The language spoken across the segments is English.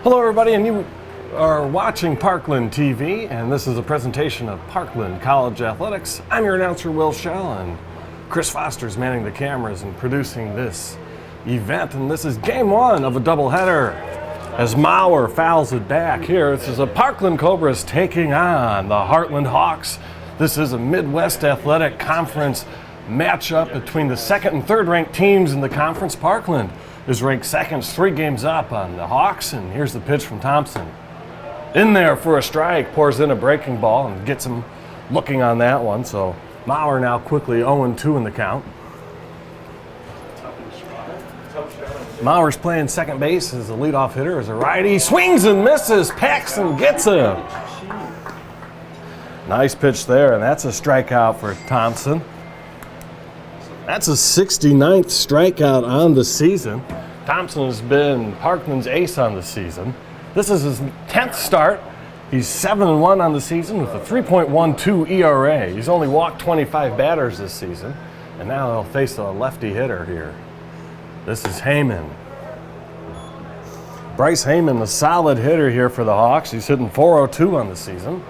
Hello everybody, and you are watching Parkland TV, and this is a presentation of Parkland College Athletics. I'm your announcer, Will Schoell, and Chris Foster's manning the cameras and producing this event. And this is game one of a doubleheader as Mauer fouls it back here. This is a Parkland Cobras taking on the Heartland Hawks. This is a Midwest Athletic Conference matchup between the second and third ranked teams in the conference. Parkland is ranked second, 3 games up on the Hawks, and here's the pitch from Thompson. In there for a strike, pours in a breaking ball and gets him looking on that one. So Mauer now quickly 0-2 in the count. Mauer's playing second base as a leadoff hitter, as a righty. Swings and misses, Paxton gets him. Nice pitch there, and that's a strikeout for Thompson. That's a 69th strikeout on the season. Thompson has been Parkland's ace on the season. This is his 10th start. He's 7-1 on the season with a 3.12 ERA. He's only walked 25 batters this season, and now he'll face a lefty hitter here. This is Heyman. Bryce Heyman, a solid hitter here for the Hawks. He's hitting .402 on the season.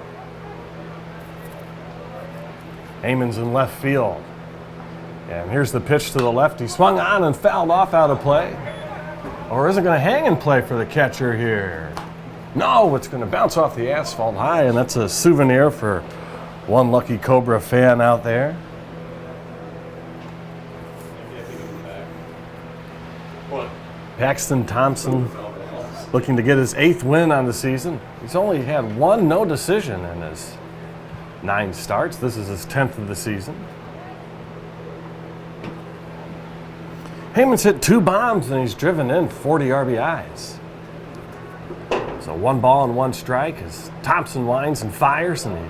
Heyman's in left field. And here's the pitch to the left. He swung on and fouled off out of play. Or is it going to hang in play for the catcher here? No, it's going to bounce off the asphalt high, and that's a souvenir for one lucky Cobra fan out there. Paxton Thompson looking to get his 8th win on the season. He's only had 1 no decision in his 9 starts. This is his 10th of the season. Heyman's hit 2 bombs and he's driven in 40 RBIs. So 1 ball and 1 strike as Thompson winds and fires, and he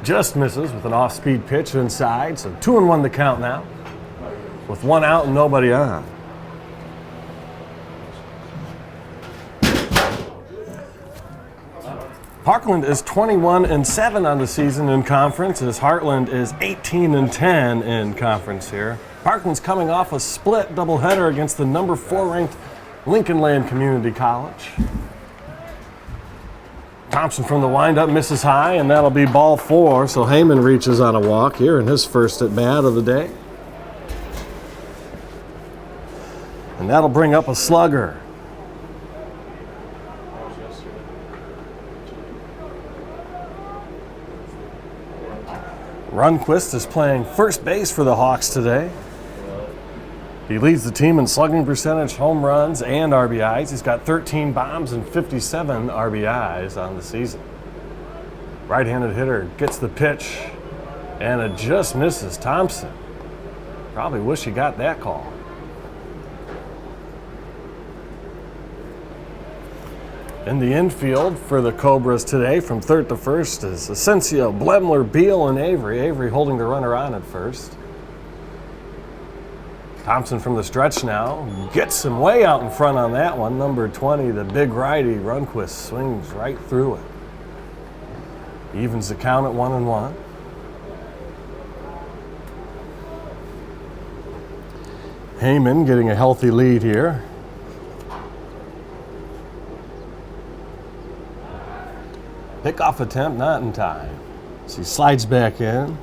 just misses with an off-speed pitch inside. So 2-1 the count now, with 1 out and nobody on. Parkland is 21-7 on the season in conference, as Heartland is 18-10 in conference here. Parkland's coming off a split doubleheader against the number 4 ranked Lincoln Land Community College. Thompson from the windup misses high, and that'll be ball 4. So Heyman reaches on a walk here in his first at bat of the day. And that'll bring up a slugger. Runquist is playing first base for the Hawks today. He leads the team in slugging percentage, home runs, and RBIs. He's got 13 bombs and 57 RBIs on the season. Right-handed hitter gets the pitch, and it just misses Thompson. Probably wish he got that call. In the infield for the Cobras today, from third to first, is Asensio, Blemler, Beal, and Avery. Avery holding the runner on at first. Thompson from the stretch now gets him way out in front on that one. Number 20, the big righty, Runquist, swings right through it. Evens the count at 1-1. Heyman getting a healthy lead here. Pickoff attempt not in time. So he slides back in.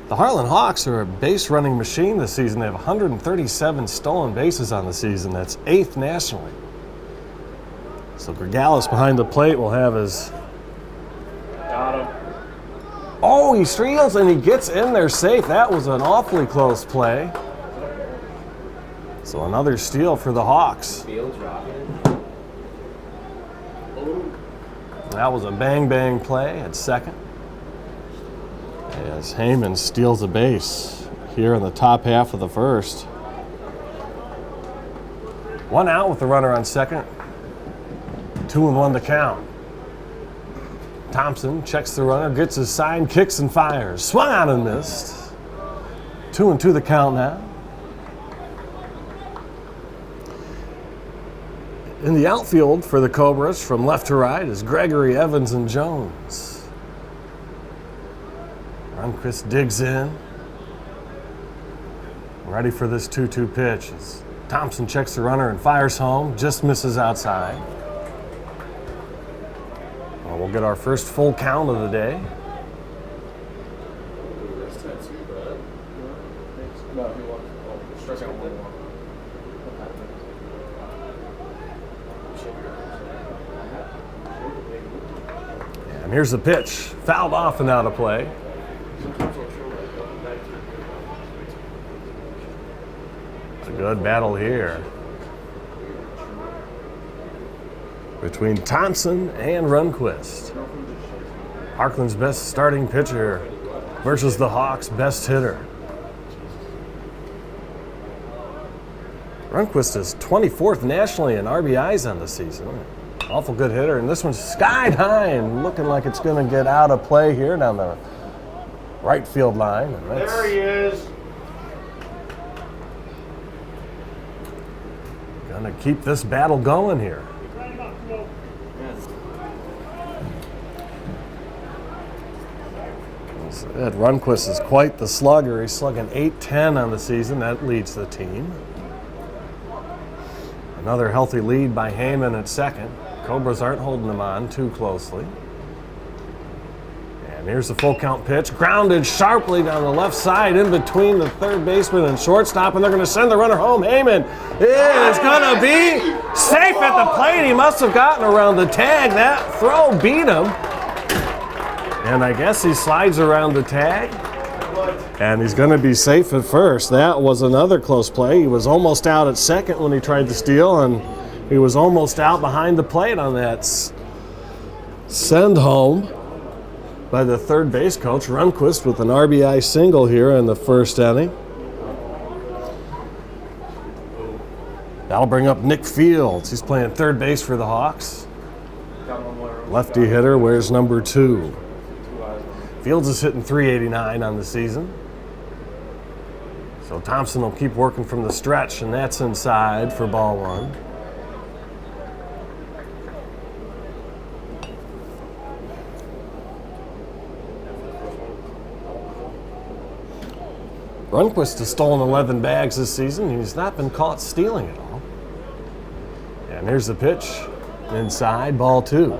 The Heartland Hawks are a base running machine this season. They have 137 stolen bases on the season. That's 8th nationally. So Gregalis behind the plate will have his... Got him. Oh, he steals and he gets in there safe. That was an awfully close play. So another steal for the Hawks. That was a bang-bang play at second, as Heyman steals a base here in the top half of the first. 1 out with the runner on second. 2-1 the count. Thompson checks the runner, gets his sign, kicks and fires. Swung on and missed. 2-2 the count now. In the outfield for the Cobras, from left to right, is Gregory, Evans, and Jones. Runquist digs in. Ready for this 2-2 pitch as Thompson checks the runner and fires home, just misses outside. Well, we'll get our first full count of the day. And here's the pitch, fouled off and out of play. It's a good battle here between Thompson and Rundquist. Parkland's best starting pitcher versus the Hawks' best hitter. Rundquist is 24th nationally in RBIs on the season. Awful good hitter, and this one's skied high and looking like it's going to get out of play here down the right field line. And there he is. Going to keep this battle going here. Ed Rundquist is quite the slugger. He's slugging .810 on the season. That leads the team. Another healthy lead by Heyman at second. Cobras aren't holding him on too closely. And here's the full count pitch. Grounded sharply down the left side in between the third baseman and shortstop, and they're going to send the runner home. Heyman is going to be safe at the plate. He must have gotten around the tag. That throw beat him. And I guess he slides around the tag. And he's going to be safe at first. That was another close play. He was almost out at second when he tried to steal, and he was almost out behind the plate on that send home by the third base coach. Rundquist with an RBI single here in the first inning. That'll bring up Nick Fields. He's playing third base for the Hawks. Lefty hitter wears number 2. Fields is hitting .389 on the season. So Thompson will keep working from the stretch, and that's inside for ball 1. Rundquist has stolen 11 bags this season. He's not been caught stealing at all. And here's the pitch. Inside, ball 2.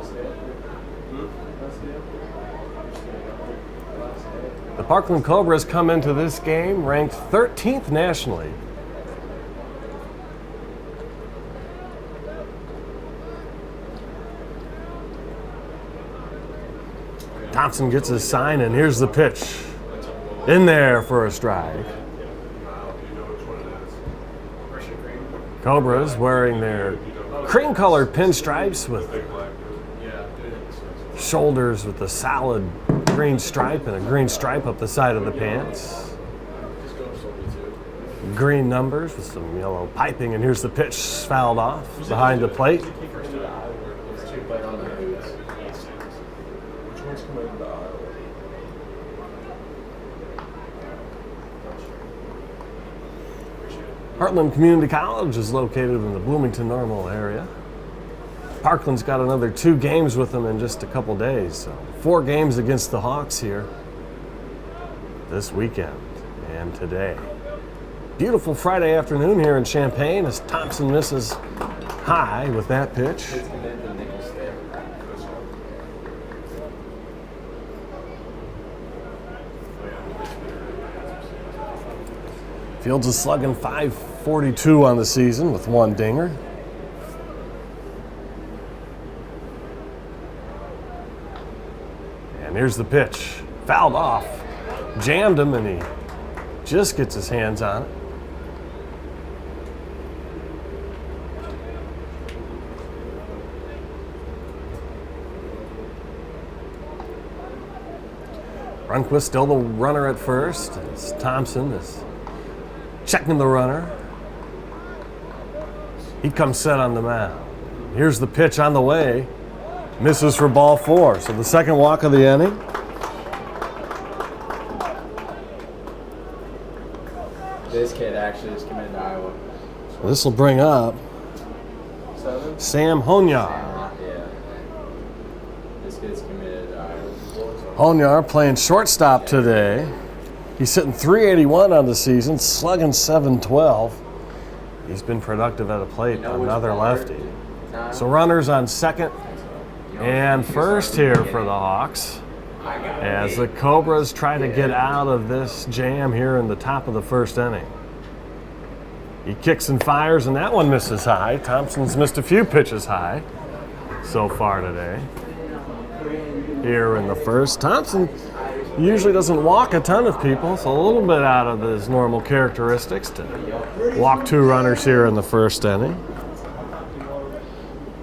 The Parkland Cobras come into this game ranked 13th nationally. Thompson gets his sign, and here's the pitch. In there for a strike. Cobras wearing their cream-colored pinstripes with shoulders with a solid green stripe and a green stripe up the side of the pants. Green numbers with some yellow piping, and here's the pitch fouled off behind the plate. Heartland Community College is located in the Bloomington-Normal area. Parkland's got another 2 games with them in just a couple days. So 4 games against the Hawks here this weekend and today. Beautiful Friday afternoon here in Champaign as Thompson misses high with that pitch. Fields is slugging .542 on the season with 1 dinger. And here's the pitch. Fouled off. Jammed him, and he just gets his hands on it. Rundquist still the runner at first as Thompson is checking the runner. He comes set on the mound. Here's the pitch on the way. Misses for ball 4. So the second walk of the inning. This kid actually just committed to Iowa. So this will bring up Sam Honyar. Yeah. This kid's committed to Iowa. Honyar playing shortstop today. He's hitting .381 on the season, slugging .712. He's been productive at the plate, another lefty. So runners on second and first here for the Hawks as the Cobras try to get out of this jam here in the top of the first inning. He kicks and fires, and that one misses high. Thompson's missed a few pitches high so far today. Here in the first, Thompson usually doesn't walk a ton of people, so a little bit out of his normal characteristics to walk 2 runners here in the first inning.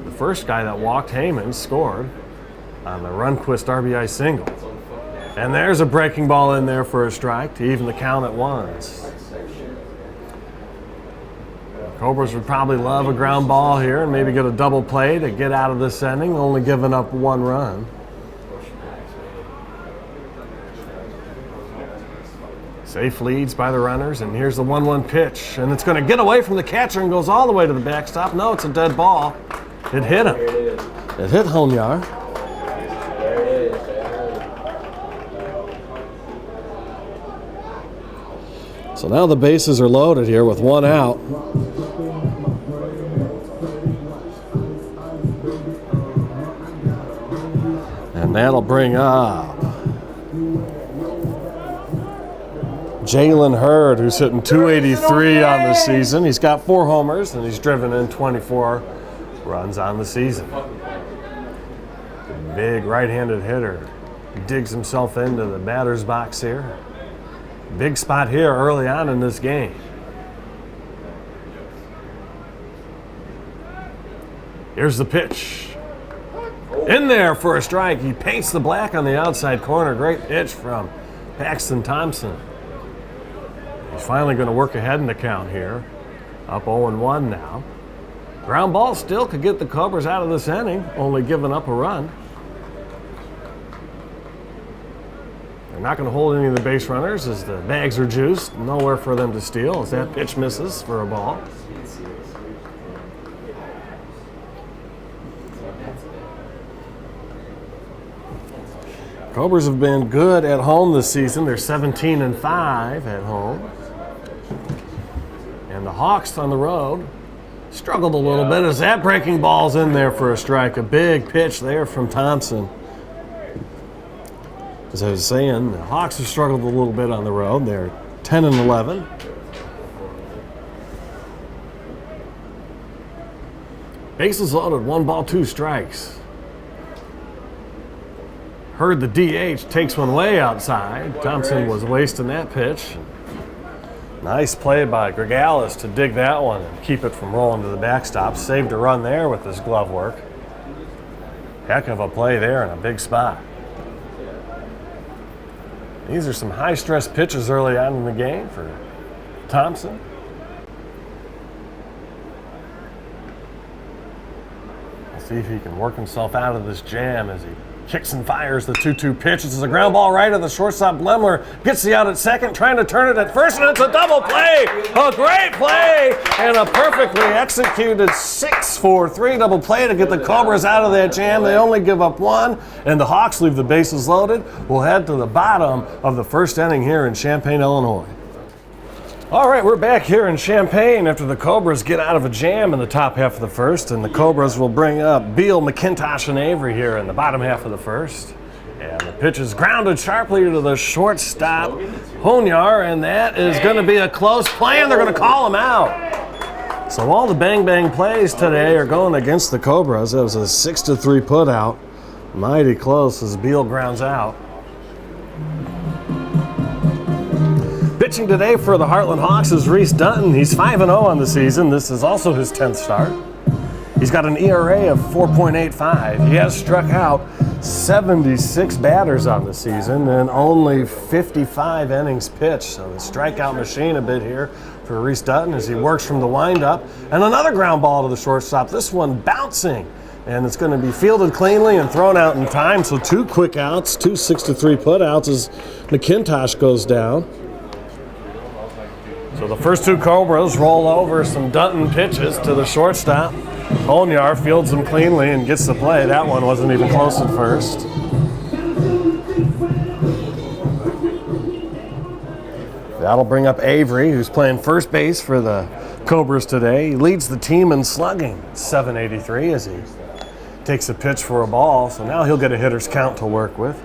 The first guy that walked, Heyman, scored on the Runquist RBI single. And there's a breaking ball in there for a strike to even the count at 1s. The Cobras would probably love a ground ball here and maybe get a double play to get out of this inning, only giving up 1 run. Safe leads by the runners, and here's the 1-1 pitch, and it's going to get away from the catcher and goes all the way to the backstop. No, it's a dead ball. It hit him. It hit Honyar. So now the bases are loaded here with 1 out. And that'll bring up Jalen Hurd, who's hitting .283 on the season. He's got 4 homers, and he's driven in 24 runs on the season. The big right-handed hitter digs himself into the batter's box here. Big spot here early on in this game. Here's the pitch. In there for a strike. He paints the black on the outside corner. Great pitch from Paxton Thompson. He's finally going to work ahead in the count here. Up 0-1 now. Ground ball still could get the Cobras out of this inning, only giving up a run. They're not going to hold any of the base runners as the bags are juiced. Nowhere for them to steal as that pitch misses for a ball. Cobras have been good at home this season. They're 17-5 at home. And the Hawks on the road struggled a little bit as that breaking ball's in there for a strike. A big pitch there from Thompson. As I was saying, the Hawks have struggled a little bit on the road. They're 10-11. Bases loaded, 1 ball, 2 strikes. Heard the DH takes one way outside. Thompson was wasting that pitch. Nice play by Gregalis to dig that one and keep it from rolling to the backstop. Saved a run there with his glove work. Heck of a play there in a big spot. These are some high-stress pitches early on in the game for Thompson. We'll see if he can work himself out of this jam as he kicks and fires the 2-2 pitch. This is a ground ball right at the shortstop. Blemler gets the out at second, trying to turn it at first, and it's a double play. A great play and a perfectly executed 6-4-3 double play to get the Cobras out of that jam. They only give up 1, and the Hawks leave the bases loaded. We'll head to the bottom of the first inning here in Champaign, Illinois. All right, we're back here in Champaign after the Cobras get out of a jam in the top half of the first, and the Cobras will bring up Beal, McIntosh, and Avery here in the bottom half of the first. And the pitch is grounded sharply to the shortstop, Honyar, and that is going to be a close play, and they're going to call him out. So all the bang-bang plays today are going against the Cobras. It was a 6-3 putout. Mighty close as Beal grounds out. Pitching today for the Heartland Hawks is Reese Dutton. He's 5-0 on the season. This is also his 10th start. He's got an ERA of 4.85. He has struck out 76 batters on the season and only 55 innings pitched. So the strikeout machine a bit here for Reese Dutton as he works from the windup. And another ground ball to the shortstop. This one bouncing. And it's going to be fielded cleanly and thrown out in time. So 2 quick outs, 2 6-3 putouts as McIntosh goes down. So the first 2 Cobras roll over some Dutton pitches to the shortstop. Honyar fields them cleanly and gets the play. That one wasn't even close at first. That'll bring up Avery, who's playing first base for the Cobras today. He leads the team in slugging, 783, as he takes a pitch for a ball. So now he'll get a hitter's count to work with.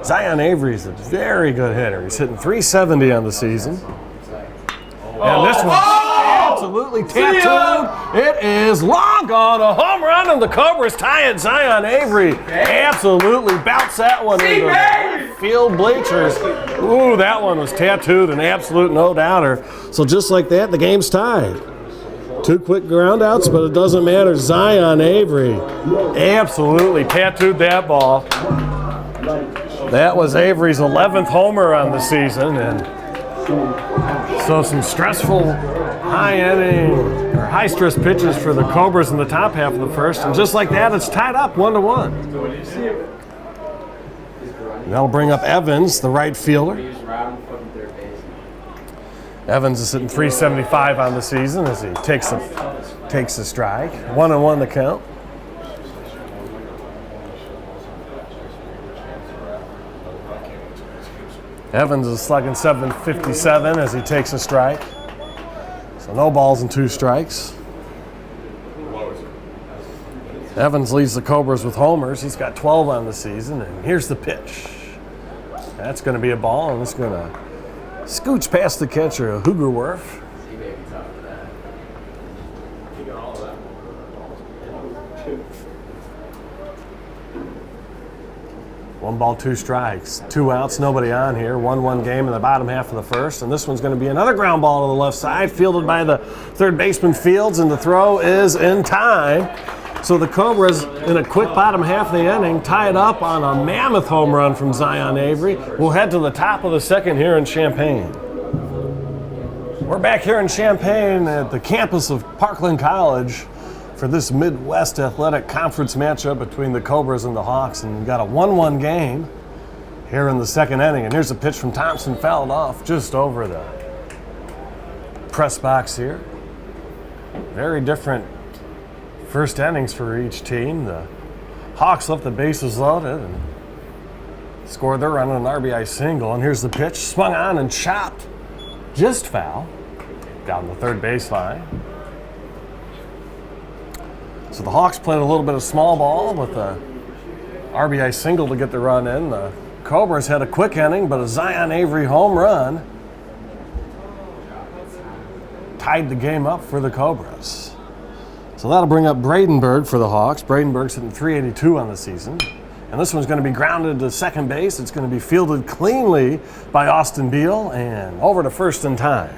Zion Avery's a very good hitter. He's hitting 370 on the season. And this one absolutely tattooed. It is long gone. A home run, and the Cobras tie it. Zion Avery absolutely bounced that one into the field bleachers. Ooh, that one was tattooed, an absolute no-doubter. So just like that, the game's tied. 2 quick ground outs, but it doesn't matter. Zion Avery absolutely tattooed that ball. That was Avery's 11th homer on the season, and so some stressful high-stress pitches for the Cobras in the top half of the first, and just like that, it's tied up 1-1. That'll bring up Evans, the right fielder. Evans is sitting 375 on the season as he takes a strike. 1-1 the count. Evans is slugging 757 as he takes a strike. So no balls and 2 strikes. Evans leads the Cobras with homers. He's got 12 on the season, and here's the pitch. That's going to be a ball, and it's going to scooch past the catcher, Hoogerwerf. 1 ball, 2 strikes, 2 outs, nobody on here. 1-1 game in the bottom half of the first, and this one's going to be another ground ball to the left side, fielded by the third baseman Fields, and the throw is in time. So the Cobras, in a quick bottom half of the inning, tie it up on a mammoth home run from Zion Avery. We'll head to the top of the second here in Champaign. We're back here in Champaign at the campus of Parkland College for this Midwest Athletic Conference matchup between the Cobras and the Hawks, and we've got a 1-1 game here in the second inning. And here's a pitch from Thompson, fouled off just over the press box here. Very different first innings for each team. The Hawks left the bases loaded and scored their run on an RBI single. And here's the pitch, swung on and chopped, just foul, down the third baseline. So the Hawks played a little bit of small ball with a RBI single to get the run in. The Cobras had a quick inning, but a Zion Avery home run tied the game up for the Cobras. So that'll bring up Bradenberg for the Hawks. Bradenberg's hitting 382 on the season. And this one's going to be grounded to second base. It's going to be fielded cleanly by Austin Beal and over to first in time.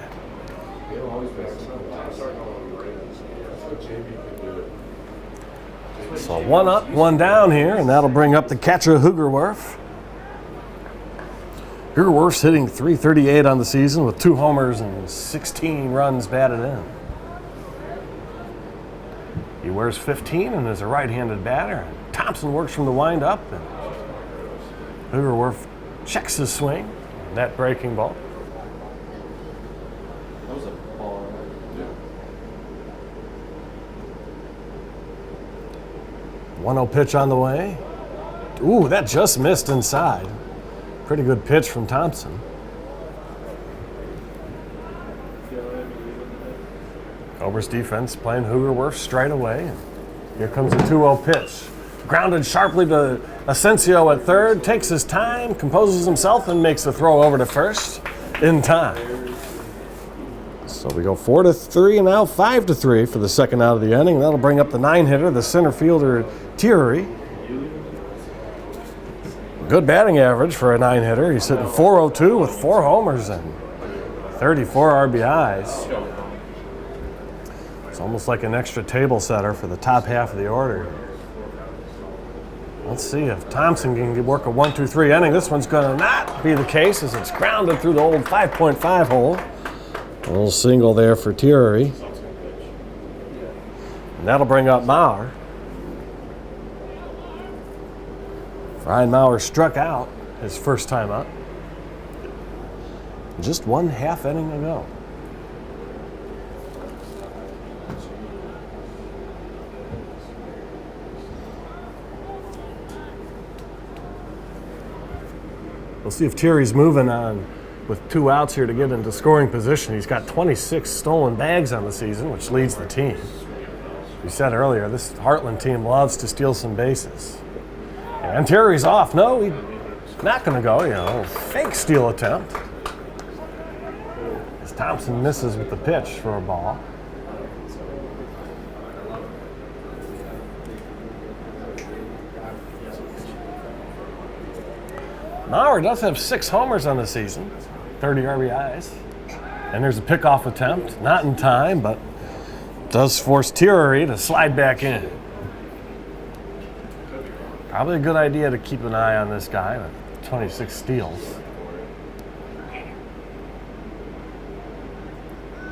So 1 up, 1 down here, and that'll bring up the catcher, Hoogerwerf. Hoogerwerf's hitting 338 on the season with 2 homers and 16 runs batted in. He wears 15 and is a right-handed batter. Thompson works from the windup, and Hoogerwerf checks his swing. Net breaking ball. That was a ball, right? 1-0 pitch on the way. Ooh, that just missed inside. Pretty good pitch from Thompson. Cobras defense playing Hoogerwerf straight away. Here comes a 2-0 pitch. Grounded sharply to Asensio at third, takes his time, composes himself, and makes the throw over to first in time. So we go 4-3 and now 5-3 for the second out of the inning. That'll bring up the 9-hitter, the center fielder, Thierry. Good batting average for a 9-hitter. He's hitting .402 with 4 homers and 34 RBIs. It's almost like an extra table setter for the top half of the order. Let's see if Thompson can work a 1-2-3 inning. This one's going to not be the case as it's grounded through the old 5.5 hole. A little single there for Thierry. And that'll bring up Maurer. Ryan Maurer struck out his first time up just 1/2 inning ago. We'll see if Thierry's moving on with 2 outs here to get into scoring position. He's got 26 stolen bags on the season, which leads the team. We said earlier, this Heartland team loves to steal some bases. And Terry's off. No, he's not going to go. Fake steal attempt. As Thompson misses with the pitch for a ball. Maurer does have 6 homers on the season, 30 RBIs. And there's a pickoff attempt, not in time, but does force Thierry to slide back in. Probably a good idea to keep an eye on this guy with 26 steals.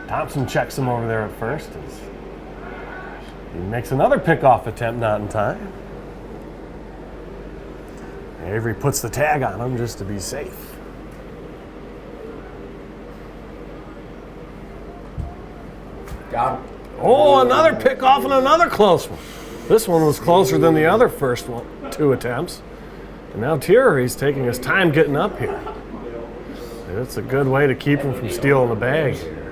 Thompson checks him over there at first. He makes another pickoff attempt, not in time. Avery puts the tag on him just to be safe. Got him. Oh, another pickoff and another close one. This one was closer than the other first 2 attempts. And now Thierry's taking his time getting up here. It's a good way to keep him from stealing the bag here.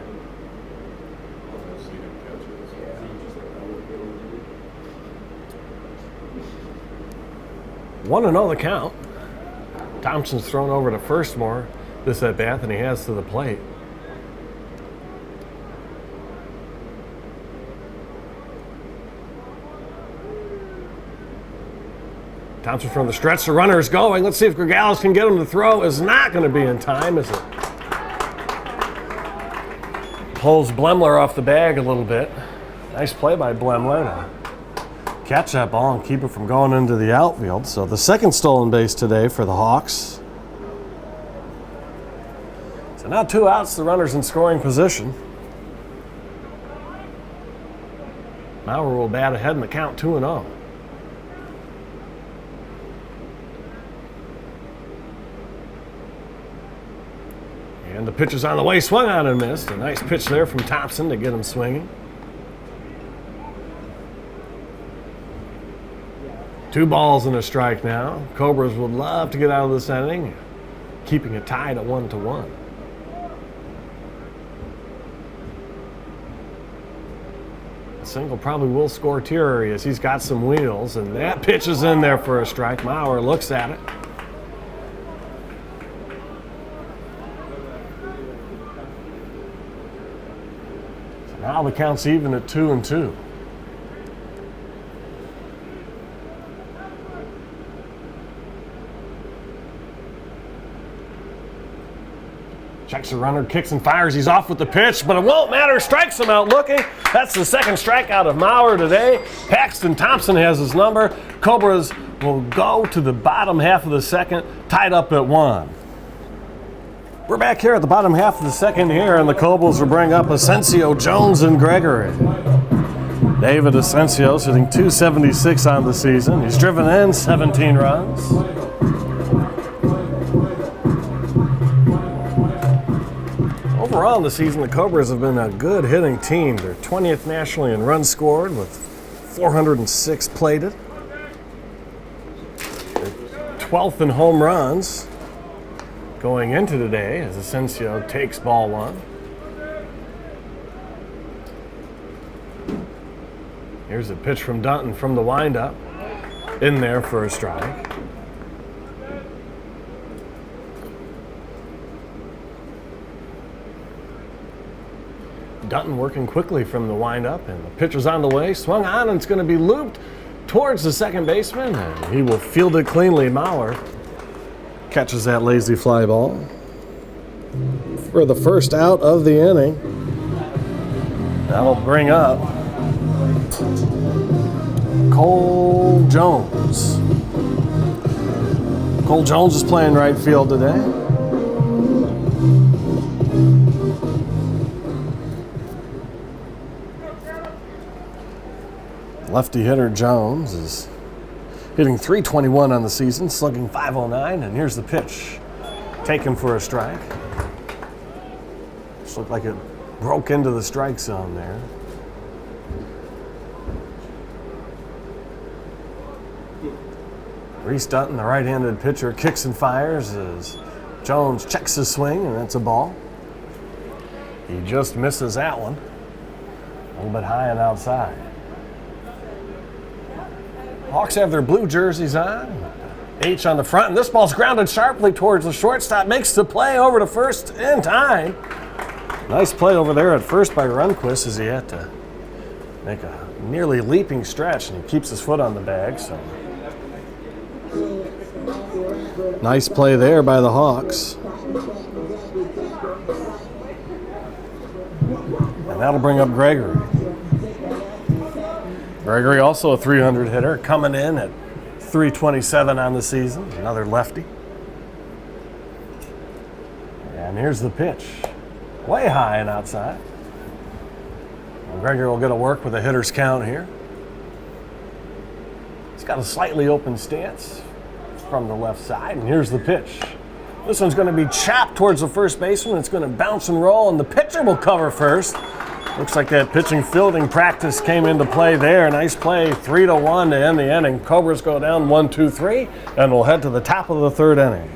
One and 0 the count. Thompson's thrown over to first more this at bat than he has to the plate. Thompson from the stretch, the runner is going. Let's see if Gregalis can get him to throw. Is not going to be in time, is it? Pulls Blemler off the bag a little bit. Nice play by Blemler to catch that ball and keep it from going into the outfield. So the second stolen base today for the Hawks. So now 2 outs, the runner's in scoring position. Maurer will bat ahead in the count 2-0. And the pitch is on the way, swung on and missed. A nice pitch there from Thompson to get him swinging. 2 balls and a strike now. Cobras would love to get out of this inning, keeping it tied at 1-1. A single probably will score Thierry as he's got some wheels, and that pitch is in there for a strike. Maurer looks at it. Now the count's even at 2-2. Checks the runner, kicks and fires. He's off with the pitch, but it won't matter. Strikes him out looking. That's the second strikeout of Maurer today. Paxton Thompson has his number. Cobras will go to the bottom half of the second, tied up at 1. We're back here at the bottom half of the second here, and the Cobras will bring up Asensio, Jones, and Gregory. David Asensio's hitting .276 on the season. He's driven in 17 runs. Overall in the season, the Cobras have been a good hitting team. They're 20th nationally in runs scored with 406 plated. They're 12th in home runs going into today as Asensio takes ball 1. Here's a pitch from Dutton from the windup. In there for a strike. Dutton working quickly from the windup, and the pitcher's on the way, swung on, and it's going to be looped towards the second baseman, and he will field it cleanly. Maurer catches that lazy fly ball for the first out of the inning. That'll bring up Cole Jones. Cole Jones is playing right field today. Lefty hitter Jones is hitting .321 on the season, slugging .509, and here's the pitch. Taken for a strike. Just looked like it broke into the strike zone there. Reese Dutton, the right-handed pitcher, kicks and fires as Jones checks his swing, and that's a ball. He just misses that one. A little bit high and outside. Hawks have their blue jerseys on. H on the front, and this ball's grounded sharply towards the shortstop. Makes the play over to first in time. Nice play over there at first by Runquist as he had to make a nearly leaping stretch, and he keeps his foot on the bag. So nice play there by the Hawks. And that'll bring up Gregory. Gregory also a 300 hitter, coming in at 327 on the season, another lefty. And here's the pitch. Way high and outside. And Gregory will get a work with a hitter's count here. He's got a slightly open stance from the left side, and here's the pitch. This one's going to be chopped towards the first baseman. It's going to bounce and roll, and the pitcher will cover first. Looks like that pitching fielding practice came into play there. Nice play, 3-1 to end the inning. Cobras go down 1-2-3, and we'll head to the top of the third inning.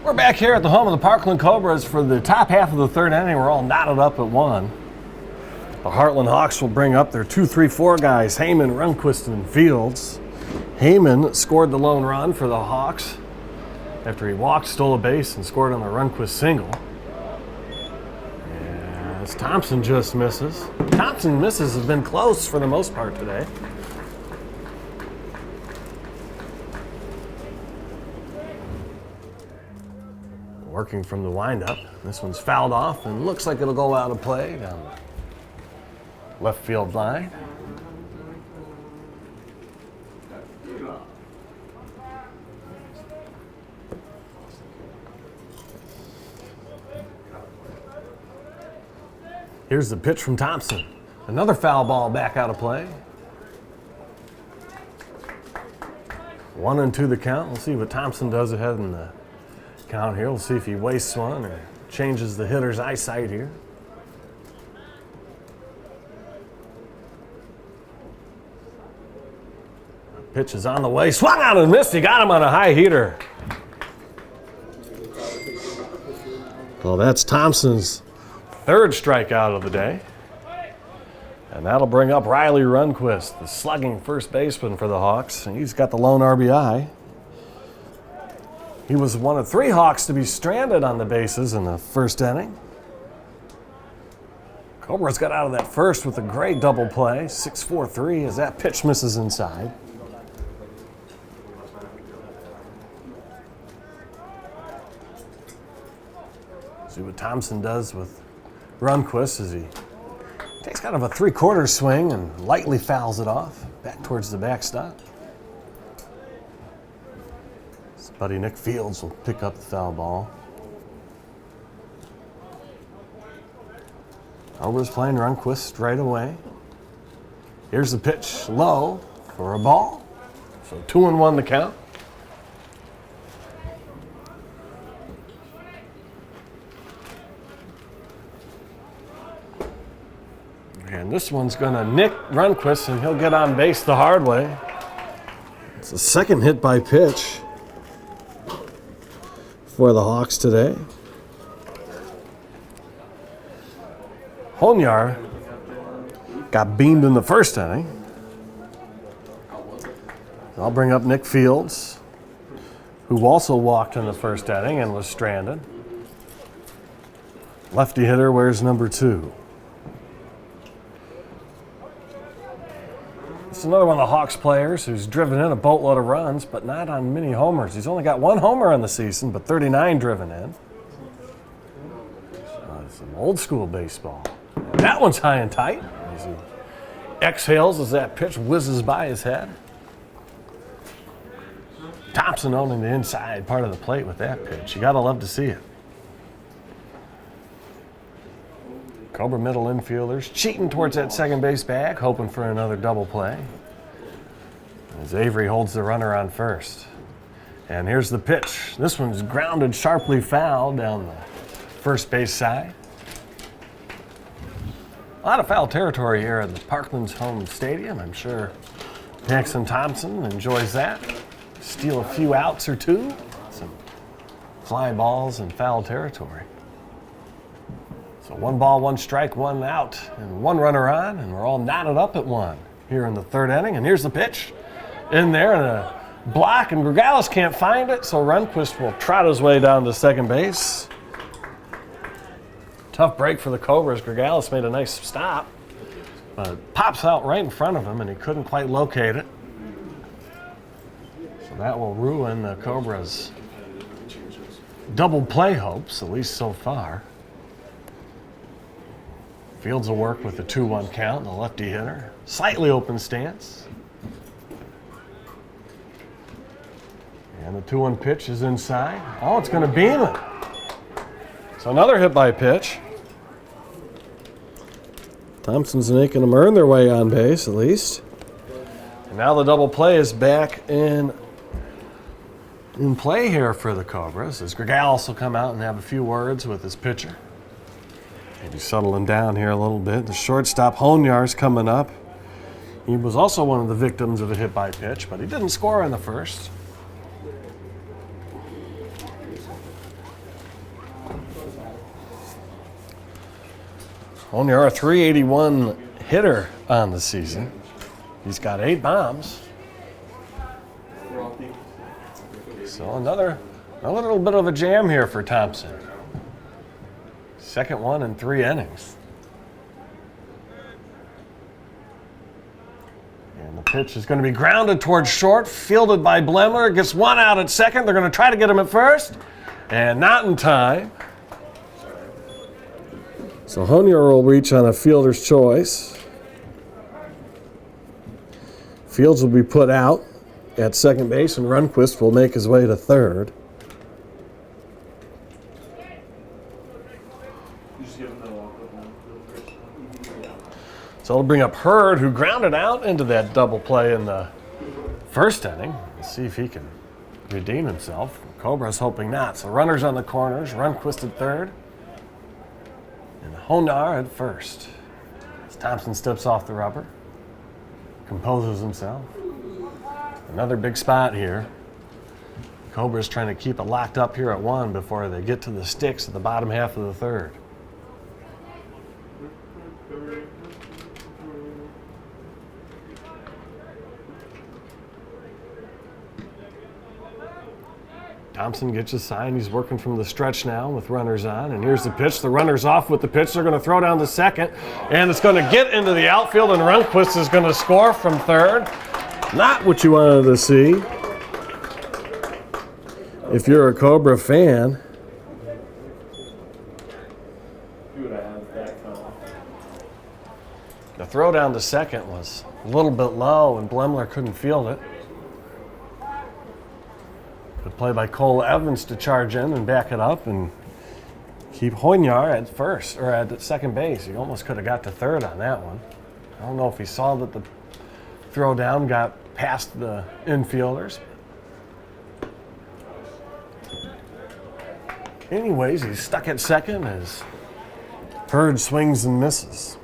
We're back here at the home of the Parkland Cobras for the top half of the third inning. We're all knotted up at 1. The Heartland Hawks will bring up their 2-3-4 guys, Heyman, Runquist, and Fields. Heyman scored the lone run for the Hawks after he walked, stole a base, and scored on the Runquist single. As Thompson just misses. Thompson misses have been close for the most part today. Working from the windup. This one's fouled off and looks like it'll go out of play down the left field line. Here's the pitch from Thompson. Another foul ball back out of play. 1-2 the count. We'll see what Thompson does ahead in the count here. We'll see if he wastes one or changes the hitter's eyesight here. Pitch is on the way. Swung out and missed. He got him on a high heater. Well, that's Thompson's third strikeout of the day. And that'll bring up Riley Runquist, the slugging first baseman for the Hawks. And he's got the lone RBI. He was one of 3 Hawks to be stranded on the bases in the first inning. Cobras got out of that first with a great double play, 6-4-3, as that pitch misses inside. See what Thompson does with Runquist as he takes kind of a 3/4 swing and lightly fouls it off back towards the backstop. His buddy Nick Fields will pick up the foul ball. Cobras playing Runquist right away. Here's the pitch low for a ball. So 2-1 the count. And this one's going to nick Runquist, and he'll get on base the hard way. It's the second hit by pitch for the Hawks today. Honyar got beamed in the first inning. I'll bring up Nick Fields, who also walked in the first inning and was stranded. Lefty hitter wears number 2. It's another one of the Hawks players who's driven in a boatload of runs, but not on many homers. He's only got 1 homer on the season, but 39 driven in. Some old school baseball. That one's high and tight. As he exhales as that pitch whizzes by his head. Thompson owning the inside part of the plate with that pitch. You gotta love to see it. Cobra middle infielders cheating towards that second base bag, hoping for another double play. As Avery holds the runner on first. And here's the pitch. This one's grounded sharply foul down the first base side. A lot of foul territory here at the Parkland's home stadium. I'm sure Jackson Thompson enjoys that. Steal a few outs or two. Some fly balls in foul territory. So 1 ball, 1 strike, 1 out, and 1 runner on, and we're all knotted up at 1 here in the 3rd inning. And here's the pitch in there, and a block, and Gregales can't find it, so Rundquist will trot his way down to second base. Tough break for the Cobras. Gregales made a nice stop, but it pops out right in front of him, and he couldn't quite locate it. So that will ruin the Cobras' double play hopes, at least so far. Fields will work with the 2-1 count, the lefty hitter. Slightly open stance. And the 2-1 pitch is inside. Oh, it's going to beam it. So another hit by pitch. Thompson's making them earn their way on base, at least. And now the double play is back in play here for the Cobras, as Gregales will come out and have a few words with his pitcher. Maybe settling down here a little bit. The shortstop, Honyar's coming up. He was also one of the victims of a hit by pitch, but he didn't score in the first. Honyar, a .381 hitter on the season. He's got 8 bombs. So another little bit of a jam here for Thompson. Second one in 3 innings. And the pitch is going to be grounded towards short, fielded by Blemler. Gets 1 out at second. They're going to try to get him at first, and not in time. So Honyar will reach on a fielder's choice. Fields will be put out at second base, and Rundquist will make his way to third. So it'll bring up Hurd, who grounded out into that double play in the first inning. Let's see if he can redeem himself. Cobra's hoping not. So runners on the corners, Rundquist at third, and Honyar at first. As Thompson steps off the rubber, composes himself. Another big spot here. Cobra's trying to keep it locked up here at 1 before they get to the sticks at the bottom half of the third. Thompson gets a sign. He's working from the stretch now with runners on. And here's the pitch. The runner's off with the pitch. They're going to throw down to second. And it's going to get into the outfield, and Rundquist is going to score from third. Not what you wanted to see if you're a Cobra fan. The throw down to second was a little bit low, and Blemler couldn't field it. Good play by Cole Evans to charge in and back it up and keep Honyar at first, or at second base. He almost could have got to third on that one. I don't know if he saw that the throw down got past the infielders. Anyways, he's stuck at second as Hurd swings and misses.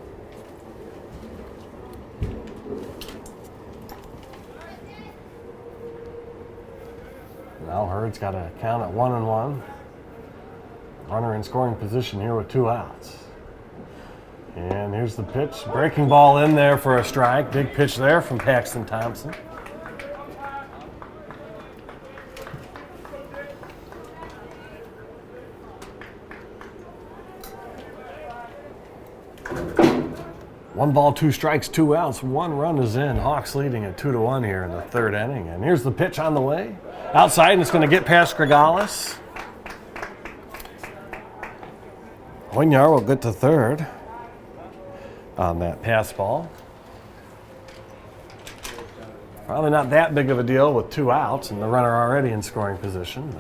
Now Hurd's got a count at 1-1. Runner in scoring position here with 2 outs. And here's the pitch. Breaking ball in there for a strike. Big pitch there from Paxton Thompson. One ball, 2 strikes, 2 outs. 1 run is in. Hawks leading at 2-1 here in the third inning. And here's the pitch on the way. Outside, and it's going to get past Gregales. Honyar will get to third on that pass ball. Probably not that big of a deal with 2 outs and the runner already in scoring position.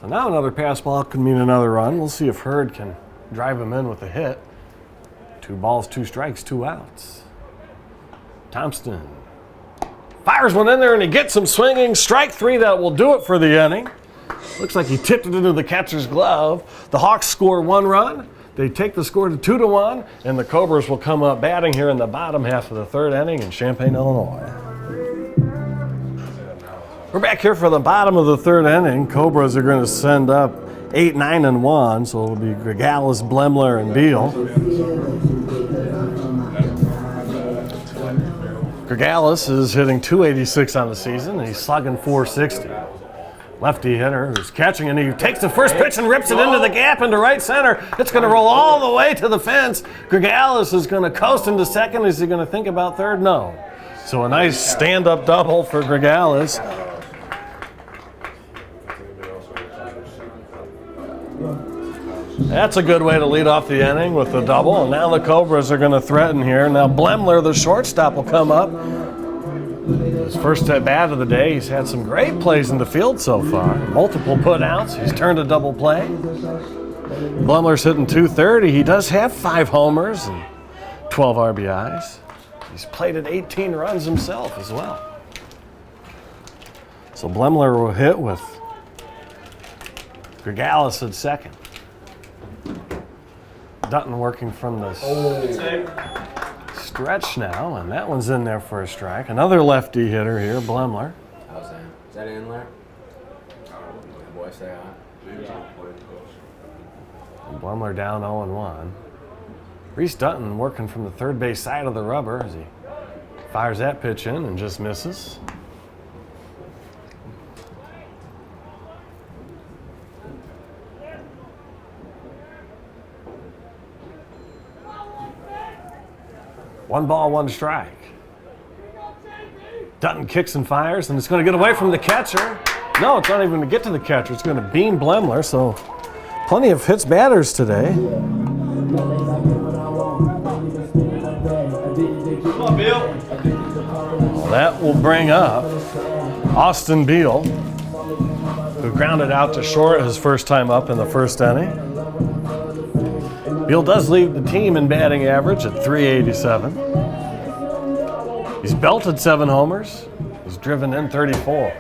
So now another pass ball could mean another run. We'll see if Hurd can drive him in with a hit. 2 balls, 2 strikes, 2 outs. Thompson fires one in there, and he gets him swinging. Strike 3, that will do it for the inning. Looks like he tipped it into the catcher's glove. The Hawks score 1 run. They take the score to 2-1, and the Cobras will come up batting here in the bottom half of the 3rd inning in Champaign, Illinois. We're back here for the bottom of the 3rd inning. Cobras are going to send up 8, 9, and 1, so it'll be Gregalis, Blemler, and Beal. Gregalis is hitting .286 on the season, and he's slugging .460. Lefty hitter who's catching, and he takes the first pitch and rips it into the gap into right center. It's going to roll all the way to the fence. Gregalis is going to coast into second. Is he going to think about third? No. So a nice stand-up double for Gregalis. That's a good way to lead off the inning with the double, and now the Cobras are going to threaten here. Now Blemler, the shortstop, will come up. His first at bat of the day. He's had some great plays in the field so far. Multiple putouts. He's turned a double play. Blemler's hitting .230. He does have 5 homers and 12 RBIs. He's plated 18 runs himself as well. So Blemler will hit with Gregalis at second. Dutton working from the stretch now, and that one's in there for a strike. Another lefty hitter here, Blemler. How's that? Is that in there? Boy, say on. And Blemler down 0-1. Reese Dutton working from the third base side of the rubber as he fires that pitch in and just misses. One ball, one strike. Dutton kicks and fires, and it's going to get away from the catcher. No, it's not even going to get to the catcher. It's going to beam Blemler, so plenty of hits batters today. Come on, Bill. Well, that will bring up Austin Beal, who grounded out to short his first time up in the first inning. Beal does lead the team in batting average at .387. He's belted 7 homers. He's driven in 34.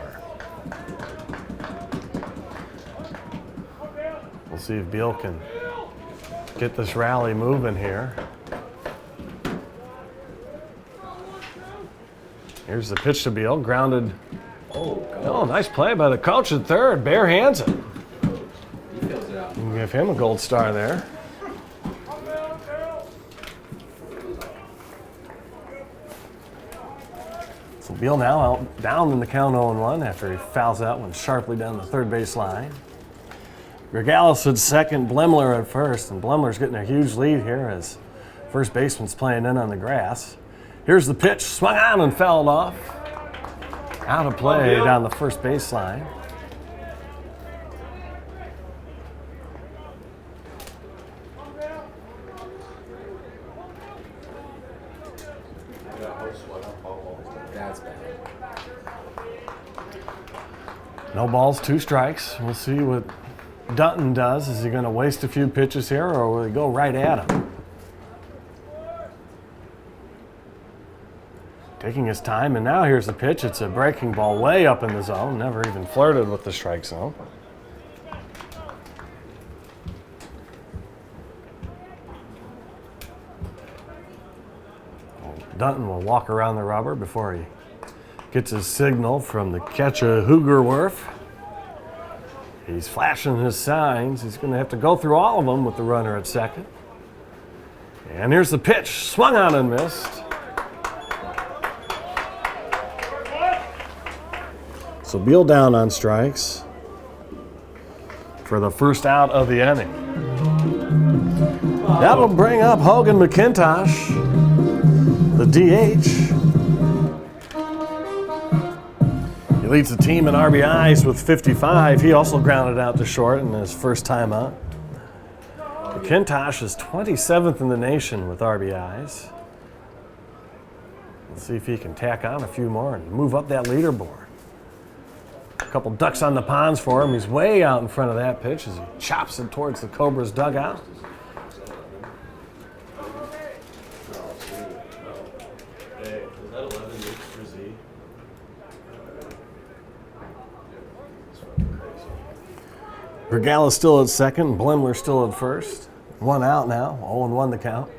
We'll see if Beal can get this rally moving here. Here's the pitch to Beal, grounded. Oh, nice play by the coach at third. Bare hands it. You can give him a gold star there. So Beal now out down in the count 0-1 after he fouls that one sharply down the third base line. Gregalis at second, Blemler at first, and Blemler's getting a huge lead here as first baseman's playing in on the grass. Here's the pitch, swung on and fouled off. Out of play down the first base line. That's bad. No balls, 2 strikes. We'll see what Dutton does. Is he going to waste a few pitches here, or will he go right at him? Taking his time, and now here's the pitch. It's a breaking ball way up in the zone. Never even flirted with the strike zone. Dutton will walk around the rubber before he gets his signal from the catcher, Hugerwerf. He's flashing his signs. He's going to have to go through all of them with the runner at second. And here's the pitch. Swung on and missed. So Beal down on strikes for the first out of the inning. That'll bring up Hogan McIntosh, the DH. He leads the team in RBIs with 55. He also grounded out to short in his first time out. McIntosh is 27th in the nation with RBIs. Let's see if he can tack on a few more and move up that leaderboard. A couple ducks on the ponds for him. He's way out in front of that pitch as he chops it towards the Cobras dugout. Regala's still at second, Blemler still at first. 1 out now, 0-1 the count.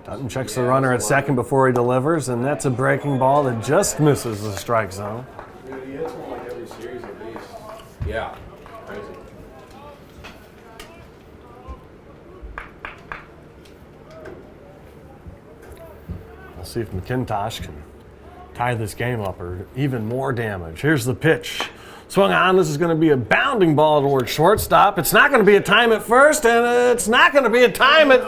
Dutton checks the runner at second before he delivers, and that's a breaking ball that just misses the strike zone. Dude, he hits one like every series at least. Yeah. Crazy. We'll see if McIntosh can tie this game up or even more damage. Here's the pitch. Swung on. This is going to be a bounding ball towards shortstop. It's not going to be a time at first, and it's not going to be a time at...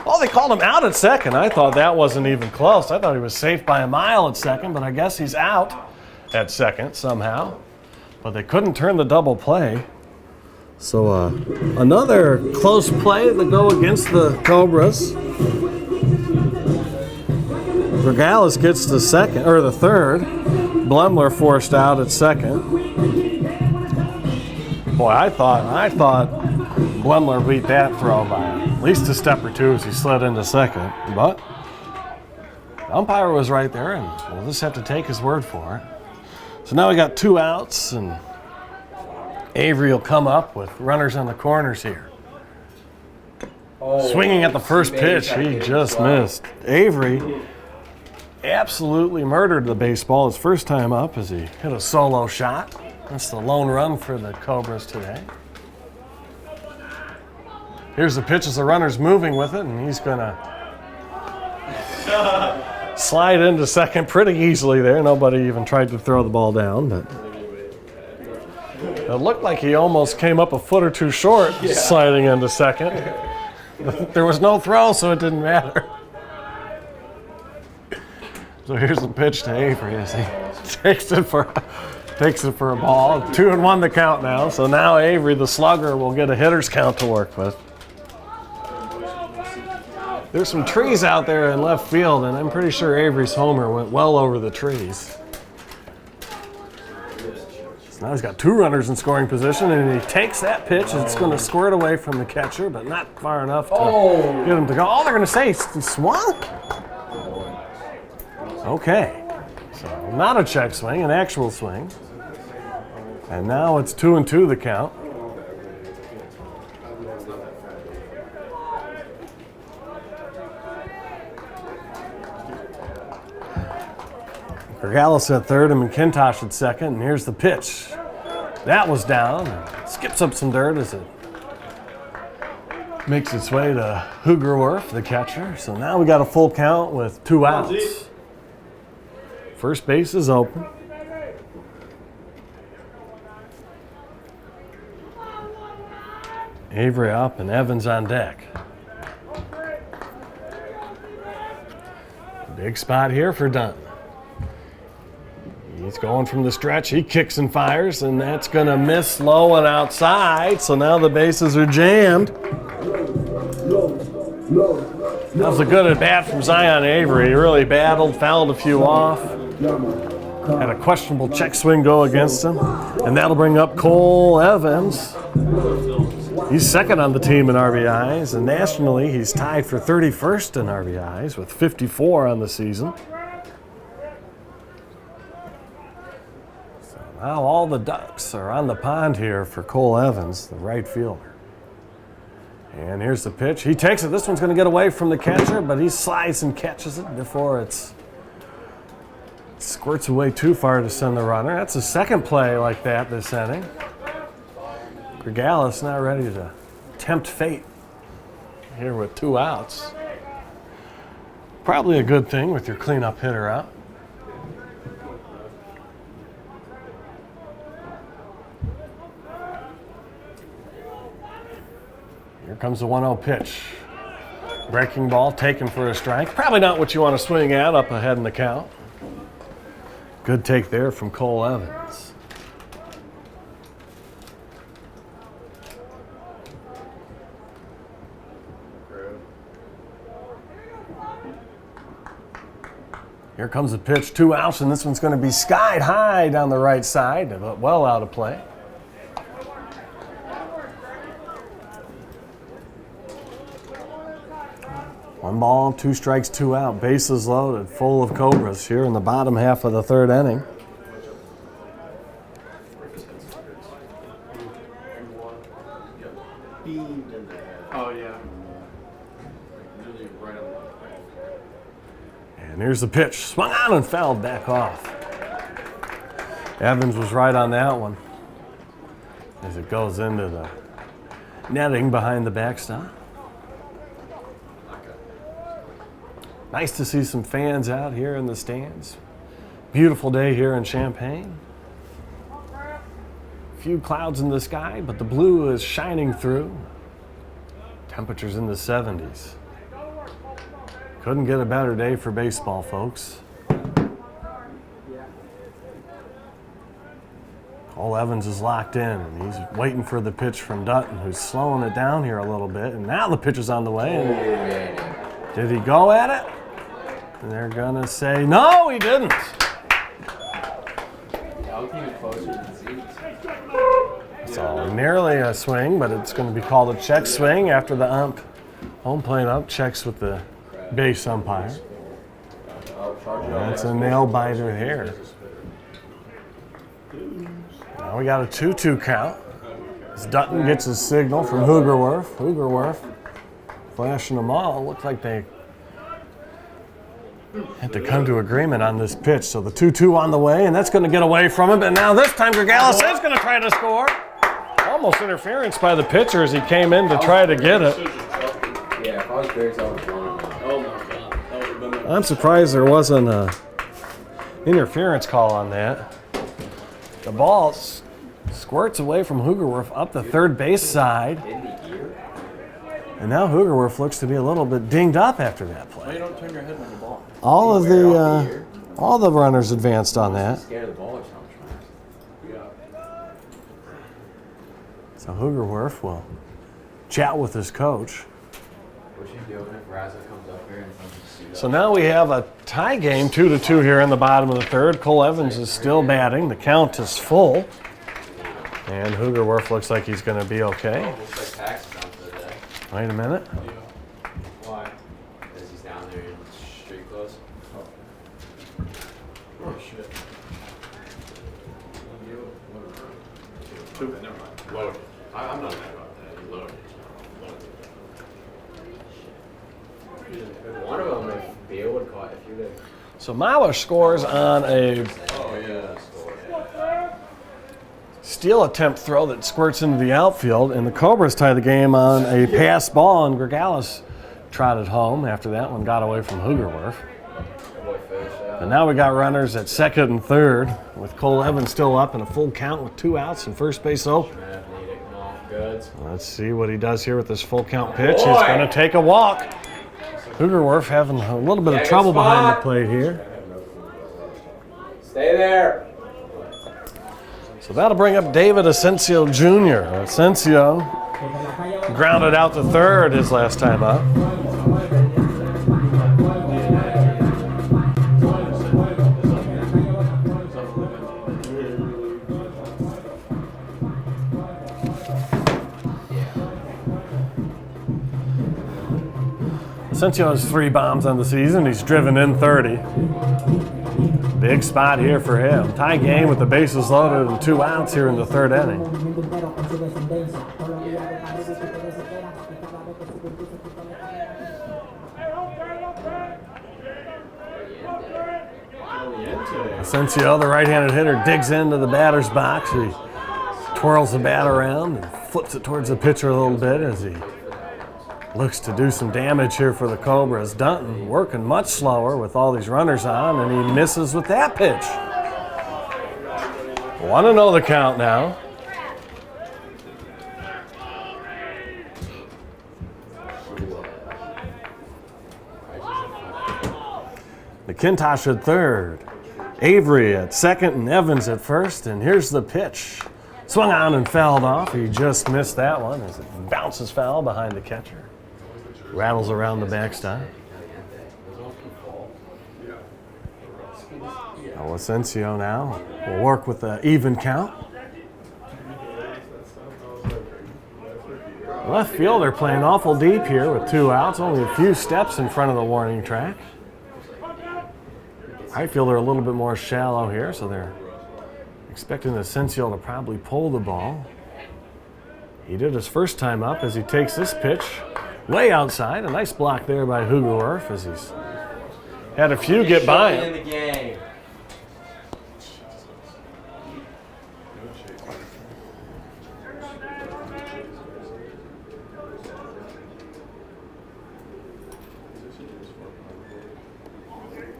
Oh, they called him out at second. I thought that wasn't even close. I thought he was safe by a mile at second, but I guess he's out at second somehow. But they couldn't turn the double play. So another close play to go against the Cobras. Regales gets the second, or the third. Blemler forced out at second. Boy, I thought Blemler beat that throw by at least a step or two as he slid into second. But the umpire was right there, and we'll just have to take his word for it. So now we got 2 outs, and Avery will come up with runners on the corners here. Oh, Swinging at the first pitch, he just missed. Avery absolutely murdered the baseball his first time up as he hit a solo shot. That's the lone run for the Cobras today. Here's the pitch as the runner's moving with it, and he's going to slide into second pretty easily there. Nobody even tried to throw the ball down, but it looked like he almost came up a foot or two short sliding into second. There was no throw, so it didn't matter. So here's the pitch to Avery as he takes it for a ball. 2-1 the count now. So now Avery, the slugger, will get a hitter's count to work with. There's some trees out there in left field, and I'm pretty sure Avery's homer went well over the trees. So now he's got 2 runners in scoring position, and he takes that pitch. It's going to squirt away from the catcher, but not far enough to get him to go. Oh, they're going to say he swung? Okay, so not a check swing, an actual swing. And now it's 2-2 the count. Regales at third and McIntosh at second, and here's the pitch. That was down, skips up some dirt as it makes its way to Hoogerwerf, the catcher. So now we got a full count with 2 outs. First base is open. Avery up and Evans on deck. Big spot here for Dunn. He's going from the stretch. He kicks and fires, and that's going to miss low and outside. So now the bases are jammed. That was a good at bat from Zion Avery. He really battled, fouled a few off. Had a questionable check swing go against him. And that'll bring up Cole Evans. He's second on the team in RBIs, and nationally he's tied for 31st in RBIs with 54 on the season. So now all the ducks are on the pond here for Cole Evans, the right fielder. And here's the pitch. He takes it. This one's going to get away from the catcher, but he slides and catches it before it squirts away too far to send the runner. That's the second play like that this inning. Regales not ready to tempt fate here with 2 outs. Probably a good thing with your cleanup hitter out. Here comes the 1-0 pitch. Breaking ball taken for a strike. Probably not what you want to swing at up ahead in the count. Good take there from Cole Evans. Here comes the pitch, 2 outs, and this one's going to be skied high down the right side, but well out of play. One ball, 2 strikes, 2 out. Bases loaded, full of Cobras here in the bottom half of the 3rd inning. And here's the pitch. Swung on and fouled back off. Evans was right on that one as it goes into the netting behind the backstop. Nice to see some fans out here in the stands. Beautiful day here in Champaign. Few clouds in the sky, but the blue is shining through. Temperatures in the 70s. Couldn't get a better day for baseball, folks. Cole Evans is locked in, and he's waiting for the pitch from Dutton, who's slowing it down here a little bit. And now the pitch is on the way. And did he go at it? And they're gonna say, no, he didn't. So nearly a swing, but it's going to be called a check swing after the home plate ump checks with the base umpire. And that's a nail biter here. Now we got a 2-2 count. As Dutton gets his signal from Hoogerwerf. Hoogerwerf flashing them all. Looked like they had to come to agreement on this pitch. So the 2-2 on the way, and that's going to get away from him. And now this time Gregalis is going to try to score. Almost interference by the pitcher as he came in to try to get it. Yeah, if I was Griggs, I would have won. Oh my God. That would have been the I'm surprised there wasn't an interference call on that. The ball squirts away from Hoogerwerf up the third base side. And now Hoogerwerf looks to be a little bit dinged up after that Why play. you don't turn your head on the ball? All the runners advanced on that. Scared of the ball or something. So Hoogerwerf will chat with his coach. What's he doing if Raza comes up here and comes to So now we have a tie game, 2-2 here in the bottom of the third. Cole Evans is still batting. The count is full. And Hoogerwerf looks like he's going to be okay. Looks like tax comes today. Wait a minute. Why? Because he's down there in street clothes. Oh shit. Never mind. Loaded. I'm not mad about that. He loaded. One of them, if Beal would caught, if you would have. So Mawa scores on a Oh yeah. steal attempt throw that squirts into the outfield, and the Cobras tie the game on a pass ball, and Gregalis trotted home after that one got away from Hoogerwerf. And now we got runners at second and third, with Cole Evans still up and a full count with 2 outs and first base open. Let's see what he does here with this full count pitch. He's going to take a walk. Hoogerwerf having a little bit of trouble behind the plate here. Stay there. So that'll bring up David Asensio Jr. Asensio grounded out to third his last time up. Asensio has 3 bombs on the season. He's driven in 30. Big spot here for him. Tie game with the bases loaded and 2 outs here in the third inning. Asensio, the right-handed hitter, digs into the batter's box. He twirls the bat around and flips it towards the pitcher a little bit as he looks to do some damage here for the Cobras. Dutton working much slower with all these runners on, and he misses with that pitch. 1-0 the count now. McIntosh at third. Avery at second and Evans at first, and here's the pitch. Swung on and fouled off. He just missed that one as it bounces foul behind the catcher. Rattles around the backstop. Asensio now will work with the even count. Left fielder playing awful deep here with 2 outs, only a few steps in front of the warning track. Right fielder a little bit more shallow here, so they're expecting Asensio to probably pull the ball. He did his first time up as he takes this pitch way outside. A nice block there by Hoogerwerf as he's Had a few get by him. In the game.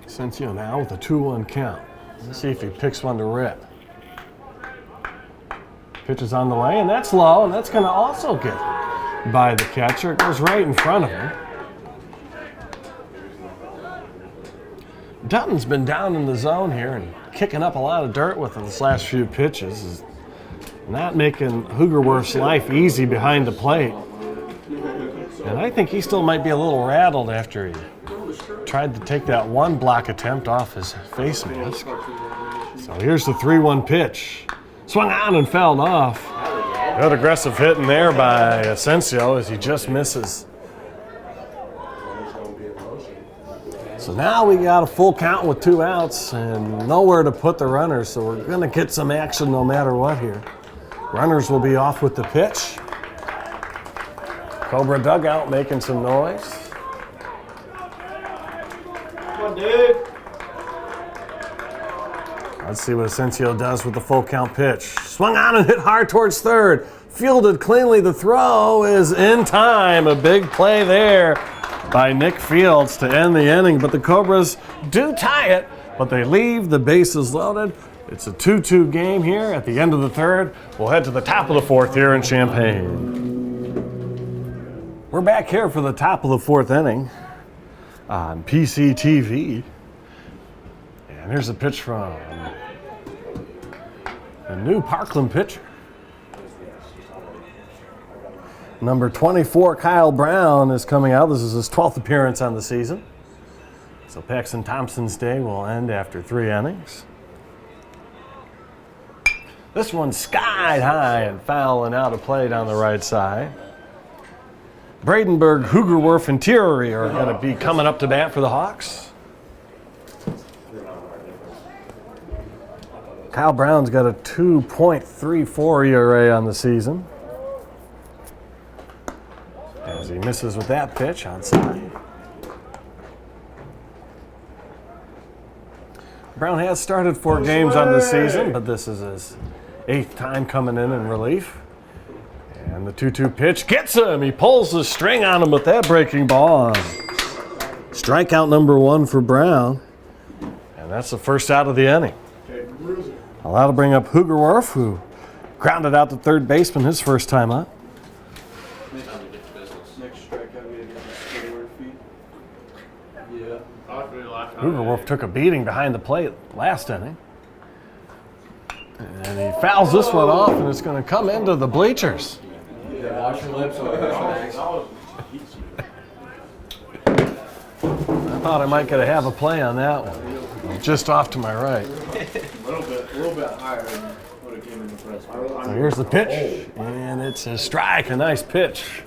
Asensio now with a 2-1 count. Let's see if he picks one to rip. Pitch is on the way, and that's low, and that's going to also get by the catcher. It goes right in front of him. Dutton's been down in the zone here and kicking up a lot of dirt with his last few pitches. Is not making Hoogerwerf's life easy behind the plate. And I think he still might be a little rattled after he tried to take that one block attempt off his face mask. So here's the 3-1 pitch. Swung on and fouled off. Good aggressive hitting there by Asensio as he just misses. So now we got a full count with 2 outs and nowhere to put the runners, so we're going to get some action no matter what here. Runners will be off with the pitch. Cobra dugout making some noise. Come on, dude. Let's see what Asensio does with the full count pitch. Swung on and hit hard towards third. Fielded cleanly. The throw is in time. A big play there by Nick Fields to end the inning. But the Cobras do tie it, but they leave the bases loaded. It's a 2-2 game here at the end of the third. We'll head to the top of the fourth here in Champaign. We're back here for the top of the fourth inning on PCTV. And here's a pitch from the new Parkland pitcher. Number 24, Kyle Brown, is coming out. This is his 12th appearance on the season. So Paxton Thompson's day will end after 3 innings. This one's skied high and foul and out of play down the right side. Bradenberg, Hoogerwerf, and Thierry are going to be coming up to bat for the Hawks. Kyle Brown's got a 2.34 ERA on the season. As he misses with that pitch outside. Brown has started 4 games on the season, but this is his 8th time coming in relief. And the 2-2 pitch gets him. He pulls the string on him with that breaking ball. Strikeout number 1 for Brown. And that's the first out of the inning. Well, that'll bring up Hoogerwerf, who grounded out the third baseman his first time up. Hoogerwerf took a beating behind the plate last inning. And he fouls this one off, and it's going to come into the bleachers. Wash your lips over there, Max. I thought I might get a have a play on that one. Just off to my right. A little bit higher than what it came in the press. So here's the pitch, and it's a strike, a nice pitch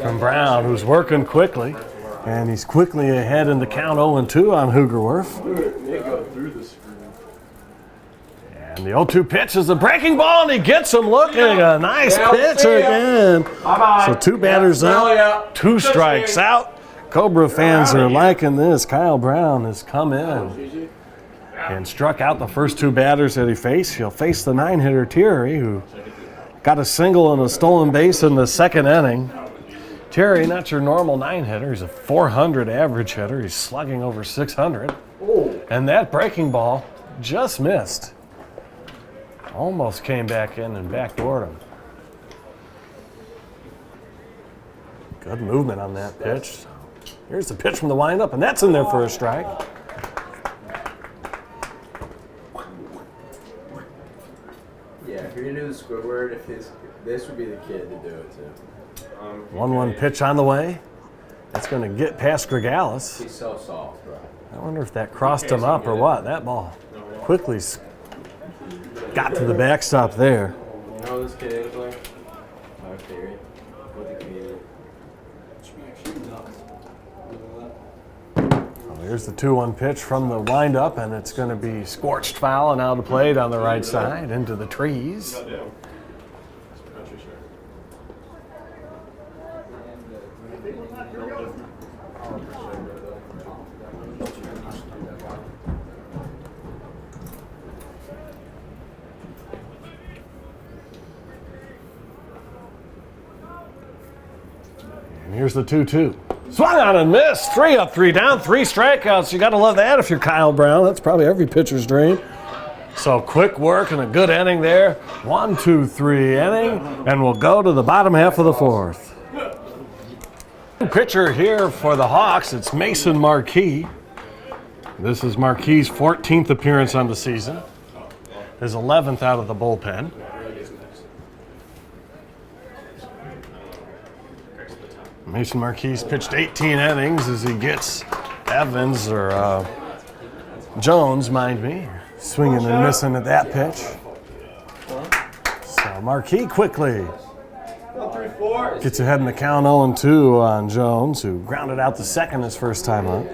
from Brown, who's working quickly. And he's quickly ahead in the count 0-2 on Hoogerwerf. And the 0-2 pitch is a breaking ball, and he gets him looking. A nice pitch again. So 2 batters up, 2 strikes out. Cobra fans are liking this. Kyle Brown has come in and struck out the first 2 batters that he faced. He'll face the 9-hitter Thierry, who got a single and a stolen base in the second inning. Thierry, not your normal 9-hitter. He's a 400 average hitter. He's slugging over 600. And that breaking ball just missed. Almost came back in and backdoored him. Good movement on that pitch. Here's the pitch from the windup, and that's in there for a strike. Yeah, if you're gonna do the Squidward, this would be the kid to do it too. 1-1 pitch on the way. That's going to get past Gregalis. He's so soft, bro. I wonder if that crossed him up or what. That ball quickly got to the backstop there. You know what this kid is like? My theory. What the kid Well, here's the 2-1 pitch from the windup, and it's going to be scorched foul and out of play down the right side into the trees. here's the 2-2. Swung on and missed. 3 up, 3 down, 3 strikeouts. You got to love that if you're Kyle Brown. That's probably every pitcher's dream. So quick work and a good inning there. 1-2-3 inning, and we'll go to the bottom half of the 4th. Pitcher here for the Hawks, it's Mason Marquis. This is Marquis' 14th appearance on the season. His 11th out of the bullpen. Mason Marquis pitched 18 innings as he gets Evans, or Jones, mind me, swinging and missing at that pitch. So Marquis quickly gets ahead in the count 0-2 on Jones, who grounded out the second his first time up.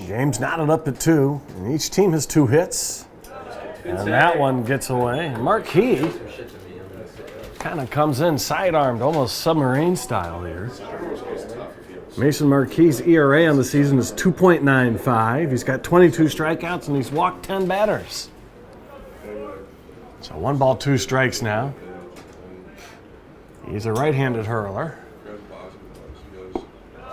Game's knotted up at 2, and each team has 2 hits. And that one gets away. Marquis kind of comes in sidearmed, almost submarine style here. Mason Marquis' ERA on the season is 2.95. He's got 22 strikeouts and he's walked 10 batters. So 1 ball, 2 strikes now. He's a right-handed hurler.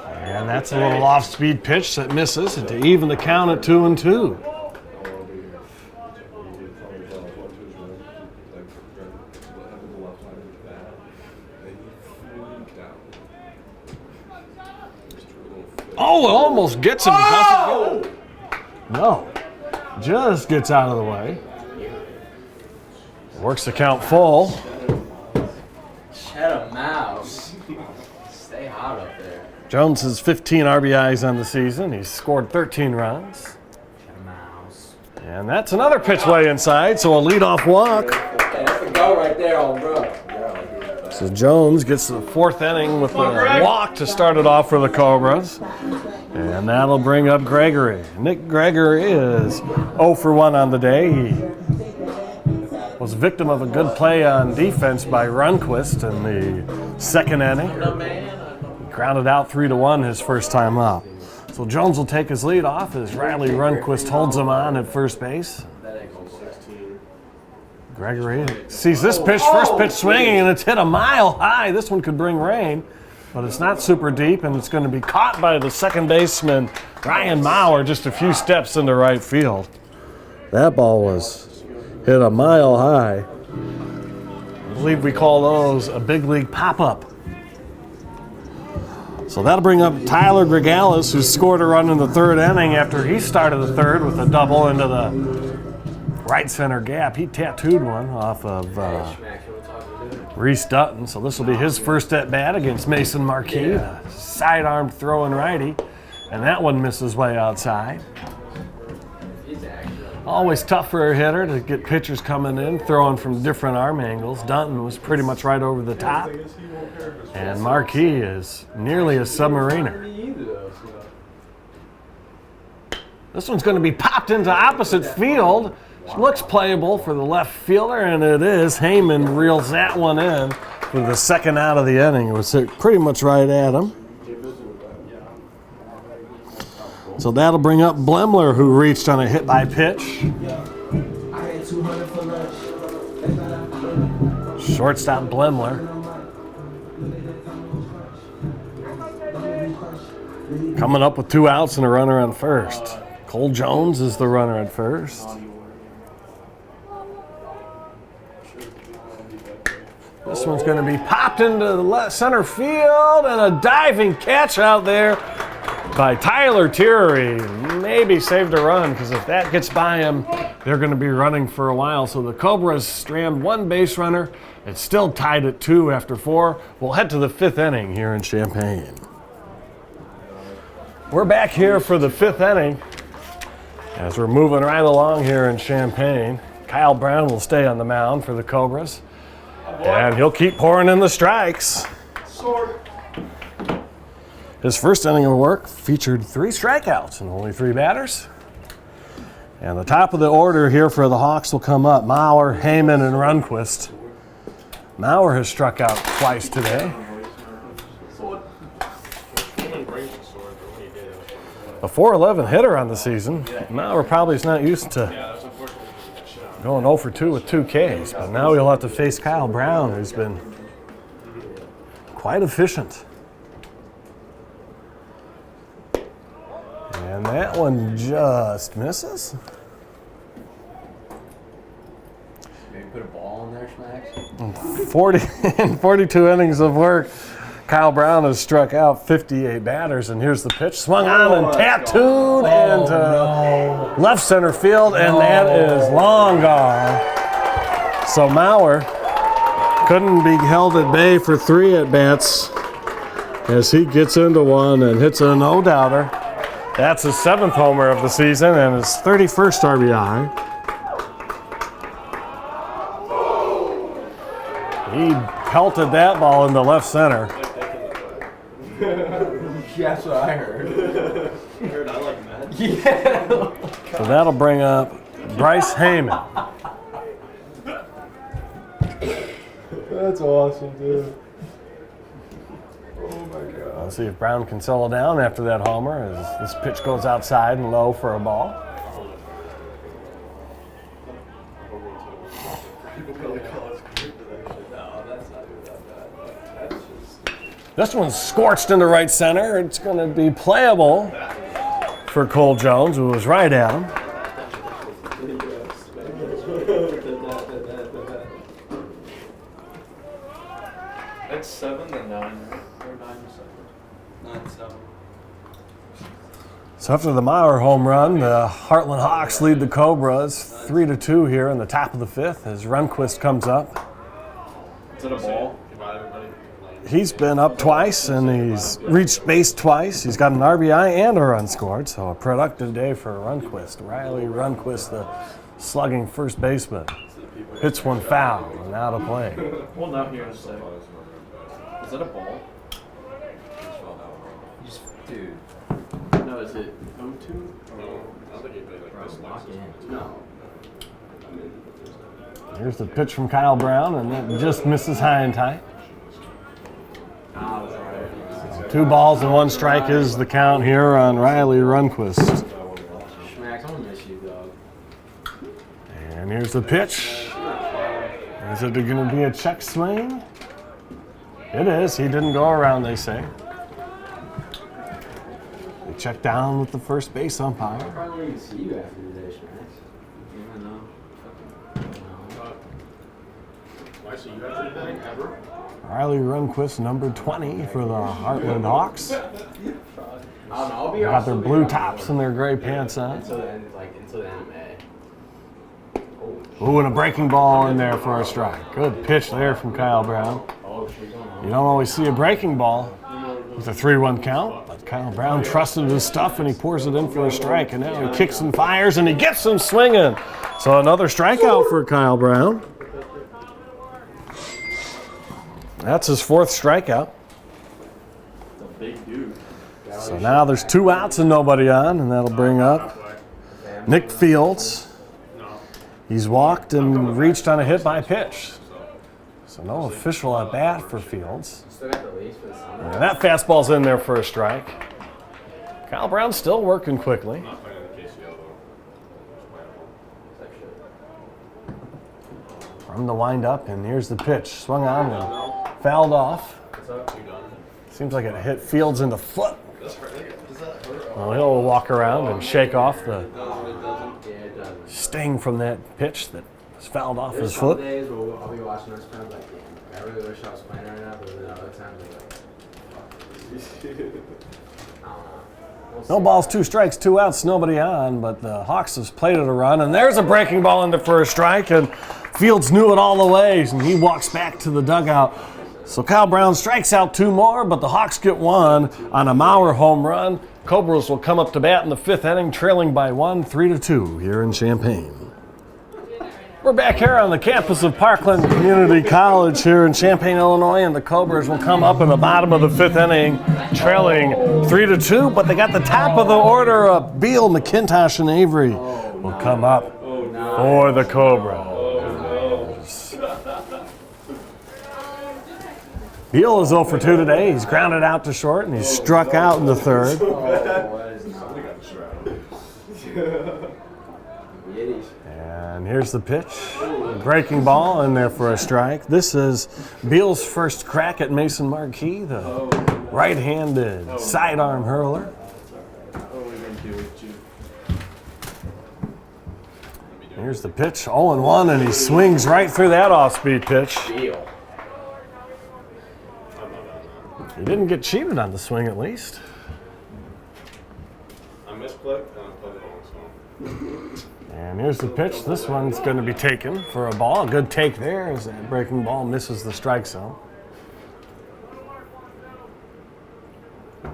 And that's a little off-speed pitch that misses to even the count at 2-2. Oh, it almost gets him. Oh! No, just gets out of the way. Works the count full. Shut a mouse. Stay hot up there. Jones has 15 RBIs on the season. He's scored 13 runs. Shut a mouse. And that's another pitch way inside, so a leadoff walk. Hey, that's a go right there, old bro. So Jones gets the 4th inning with a walk to start it off for the Cobras. And that'll bring up Gregory. Nick Gregory is 0 for 1 on the day. He was a victim of a good play on defense by Runquist in the 2nd inning. He grounded out 3-1 his first time up. So Jones will take his lead off as Riley Runquist holds him on at first base. Gregory sees this pitch, first pitch swinging, and it's hit a mile high. This one could bring rain, but it's not super deep, and it's going to be caught by the second baseman, Ryan Mauer, just a few steps into right field. That ball was hit a mile high. I believe we call those a big league pop-up. So that'll bring up Tyler Gregalis, who scored a run in the 3rd inning after he started the 3rd with a double into the right center gap. He tattooed one off of Reese Dutton, so this will be his first at bat against Mason Marquis, the sidearm throwing righty, and that one misses way outside. Always tough for a hitter to get pitchers coming in, throwing from different arm angles. Dutton was pretty much right over the top, and Marquis is nearly a submariner. This one's going to be popped into opposite field. Looks playable for the left fielder, and it is. Heyman reels that one in for the 2nd out of the inning. It was hit pretty much right at him. So that'll bring up Blemler, who reached on a hit by pitch. Shortstop Blemler. Coming up with 2 outs and a runner on first. Cole Jones is the runner at first. This one's going to be popped into the center field, and a diving catch out there by Tyler Tillery. Maybe saved a run, because if that gets by him, they're going to be running for a while. So the Cobras strand 1 base runner. It's still tied at 2 after 4. We'll head to the 5th inning here in Champaign. We're back here for the 5th inning as we're moving right along here in Champaign. Kyle Brown will stay on the mound for the Cobras. And he'll keep pouring in the strikes. His first inning of work featured 3 strikeouts and only 3 batters. And the top of the order here for the Hawks will come up. Mauer, Heyman, and Runquist. Mauer has struck out twice today. A .411 hitter on the season. Mauer probably is not used to going 0 for 2 with 2 Ks, but now he'll have to face Kyle Brown, who's been quite efficient. And that one just misses. Maybe put a ball in there, Schmacks. 42 innings of work. Kyle Brown has struck out 58 batters, and here's the pitch. Swung on and tattooed into left center field, and that is long gone. So Mauer couldn't be held at bay for 3 at-bats as he gets into one and hits a no-doubter. That's his 7th homer of the season and his 31st RBI. He pelted that ball into left center. That's what I heard. You heard I like Matt? Yeah. So that'll bring up Bryce Heyman. That's awesome, dude. Oh my God. Let's see if Brown can settle down after that homer as this pitch goes outside and low for a ball. This one's scorched into right center. It's going to be playable for Cole Jones, who was right at him. It's 7 to 9, right? Or 9 to 7. 9-7. So after the Mauer home run, the Heartland Hawks lead the Cobras 3-2 here in the top of the 5th as Runquist comes up. Is it a ball? He's been up twice and he's reached base twice. He's got an RBI and a run scored, so a productive day for Runquist. Riley Runquist, the slugging first baseman, hits one foul and out of play. Well, now here in a second. Is that a ball? Dude. No, is it 0-2? No. Here's the pitch from Kyle Brown, and that just misses high and tight. 2 balls and 1 strike is the count here on Riley Runquist. Schmacks, I'm gonna miss you, dog. And here's the pitch. Is it going to be a check swing? It is. He didn't go around, they say. They check down with the first base umpire. I'll probably even see you after today, Schmacks. Yeah, no. Why see you after today? Ever? Riley Runquist, number 20 for the Heartland Hawks. I'll be Got their blue tops and their gray pants on. until the end, until the end of May. Ooh, and a breaking ball in there for a strike. Good pitch there from Kyle Brown. Oh, she's going home. You don't always see a breaking ball with a 3-1 count, but Kyle Brown trusted his stuff and he pours it in for a strike. And now he kicks and fires and he gets him swinging. So another strikeout for Kyle Brown. That's his 4th strikeout. It's a big dude. So now there's 2 outs and nobody on, and that'll bring up Nick Fields. He's walked and reached on a hit by pitch. So no official at bat for Fields. Still got the leash for the summer. And that fastball's in there for a strike. Kyle Brown's still working quickly. From the windup, and here's the pitch. Swung on and fouled off. Seems like it hit Fields in the foot. Well, he'll walk around and shake off the sting from that pitch that was fouled off his foot. Some days where I'll be watching this kind of like, damn, I really wish I was playing right now, but then other times I'm like, I don't know. We'll No see. balls, 2 strikes, 2 outs, nobody on, but the Hawks has plated a run, and there's a breaking ball into for a strike, and Fields knew it all the way, and he walks back to the dugout. So Kyle Brown strikes out 2 more, but the Hawks get 1 on a Mauer home run. Cobras will come up to bat in the 5th inning, trailing by 1, 3-2 here in Champaign. We're back here on the campus of Parkland Community College here in Champaign, Illinois, and the Cobras will come up in the bottom of the 5th inning, trailing 3-2, but they got the top of the order up. Beal, McIntosh, and Avery will come up for the Cobras. Beal is 0 for 2 today. He's grounded out to short, and he's struck out in the 3rd. Yiddish. And here's the pitch. Breaking ball in there for a strike. This is Beal's first crack at Mason Marquis, the right-handed sidearm hurler. Here's the pitch, 0-1, and he swings right through that off-speed pitch. Deal. He didn't get cheated on the swing, at least. I misclicked and I played it on the song. And here's the pitch. This one's going to be taken for a ball. Good take there as that breaking ball misses the strike zone.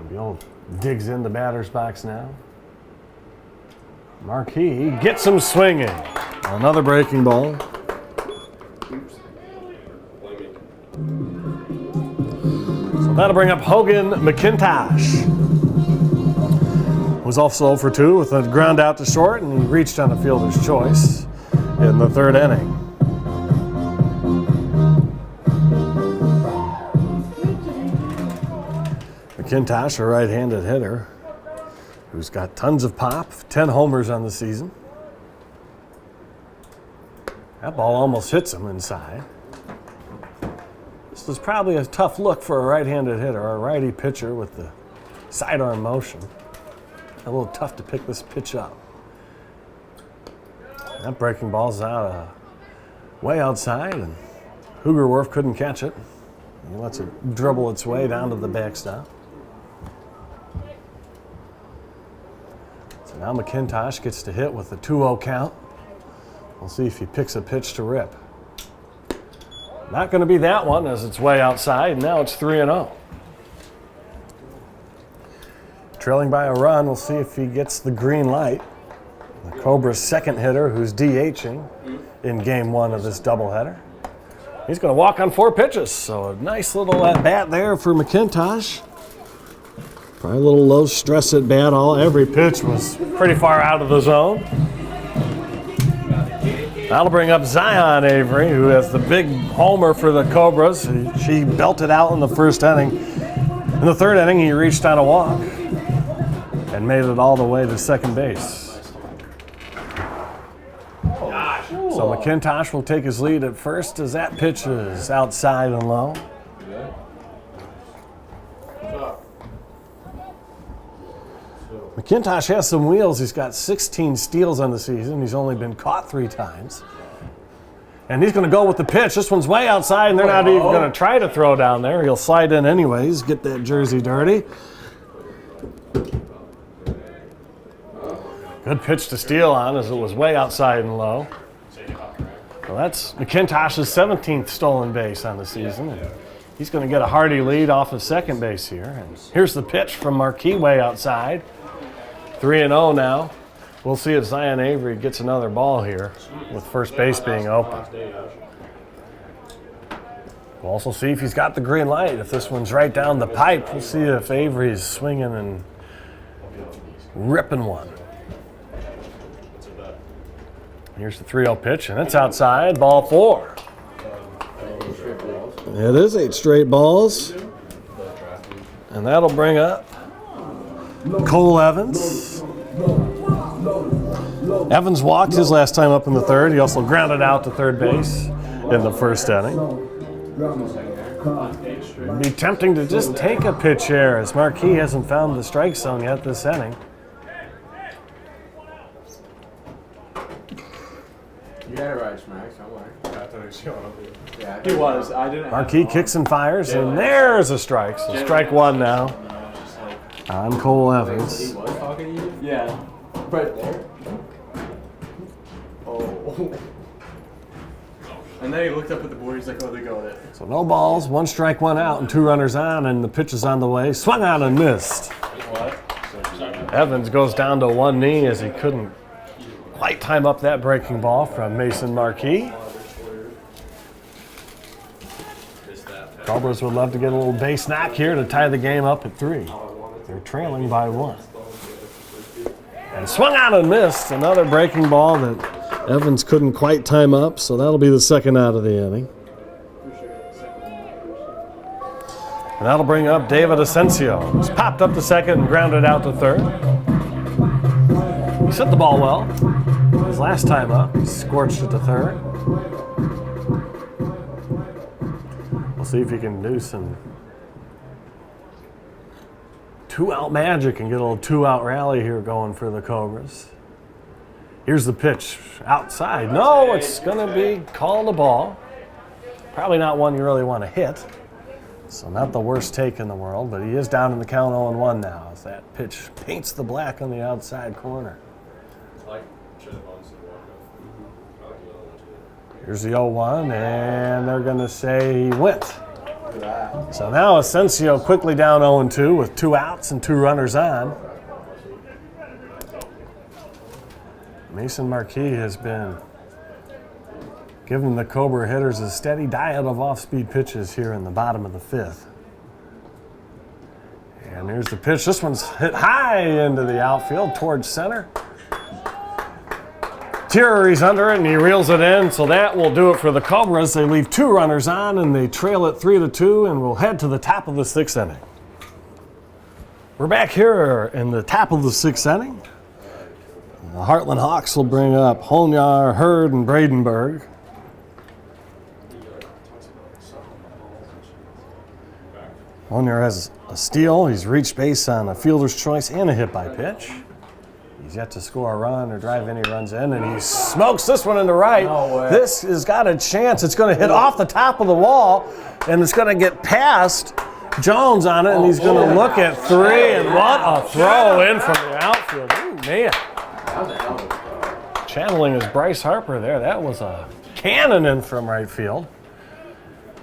Beal digs in the batter's box now. Marquis gets him swinging. Another breaking ball. So that'll bring up Hogan McIntosh. Was also 0 for 2 with a ground out to short, and he reached on a fielder's choice in the third inning. McIntosh, a right-handed hitter, who's got tons of pop, 10 homers on the season. That ball almost hits him inside. This was probably a tough look for a right-handed hitter, a righty pitcher with the sidearm motion. A little tough to pick this pitch up. That breaking ball's out way outside, and Hoogerwerf couldn't catch it. He lets it dribble its way down to the backstop. So now McIntosh gets to hit with a 2-0 count. We'll see if he picks a pitch to rip. Not going to be that one as it's way outside. Now it's 3-0. Trailing by a run, we'll see if he gets the green light. The Cobra's second hitter who's DHing in game one of this doubleheader. He's going to walk on 4 pitches, so a nice little at bat there for McIntosh. Probably a little low stress at bat. Every pitch was pretty far out of the zone. That'll bring up Zion Avery, who has the big homer for the Cobras. She belted out in the first inning. In the third inning, he reached on a walk and made it all the way to second base. So McIntosh will take his lead at first as that pitch is outside and low. McIntosh has some wheels. He's got 16 steals on the season. He's only been caught 3 times. And he's going to go with the pitch. This one's way outside, and they're not even going to try to throw down there. He'll slide in anyways, get that jersey dirty. Good pitch to steal on as it was way outside and low. Well, that's McIntosh's 17th stolen base on the season. And he's going to get a hearty lead off of second base here. And here's the pitch from Marquis way outside. 3-0 now. We'll see if Zion Avery gets another ball here with first base being open. We'll also see if he's got the green light. If this one's right down the pipe, we'll see if Avery's swinging and ripping one. Here's the 3-0 pitch, and it's outside, ball 4. It is 8 straight balls. And that'll bring up Cole Evans. Evans walked his last time up in the third. He also grounded out to third base in the first inning. It'd be tempting to just take a pitch here as Marquis hasn't found the strike zone yet this inning. You got it right, Smacks. Don't worry. Yeah, He was. I didn't. Marquis kicks and fires, and there's a strike. So strike 1 now on Cole Evans. He was talking to you? Yeah. Right there. Oh. And then he looked up at the board. He's like, "Oh, they got it." So no balls, 1 strike, 1 out, and 2 runners on, and the pitch is on the way. Swung on and missed. What? Evans goes down to 1 knee as he couldn't quite time up that breaking ball from Mason Marquis. Cobras would love to get a little base knock here to tie the game up at 3. They're trailing by 1. And swung on and missed. Another breaking ball that Evans couldn't quite time up, so that'll be the second out of the inning. And that'll bring up David Asensio, who's popped up to second and grounded out to third. He hit the ball well. His last time up. He scorched it to third. We'll see if he can do some two-out magic and get a little two-out rally here going for the Cobras. Here's the pitch outside. No, it's going to be called a ball. Probably not one you really want to hit. So not the worst take in the world, but he is down in the count 0-1 now as that pitch paints the black on the outside corner. Here's the 0-1, and they're going to say he went. So now Asensio quickly down 0-2 with 2 outs and 2 runners on. Mason Marquis has been giving the Cobra hitters a steady diet of off-speed pitches here in the bottom of the 5th. And here's the pitch. This one's hit high into the outfield towards center. Tierry's under it and he reels it in, so that will do it for the Cobras. They leave 2 runners on and they trail it 3-2 and will head to the top of the 6th inning. We're back here in the top of the 6th inning. The Heartland Hawks will bring up Honyar, Hurd, and Bradenberg. Honyar has a steal. He's reached base on a fielder's choice and a hit by pitch. He's yet to score a run or drive any runs in, and he smokes this one into right. No way. This has got a chance. It's going to hit off the top of the wall, and it's going to get past Jones on it, and he's going to look at 3, and what a throw in from the outfield. Ooh, man. That was a hell of a throw. Channeling his Bryce Harper there. That was a cannon in from right field.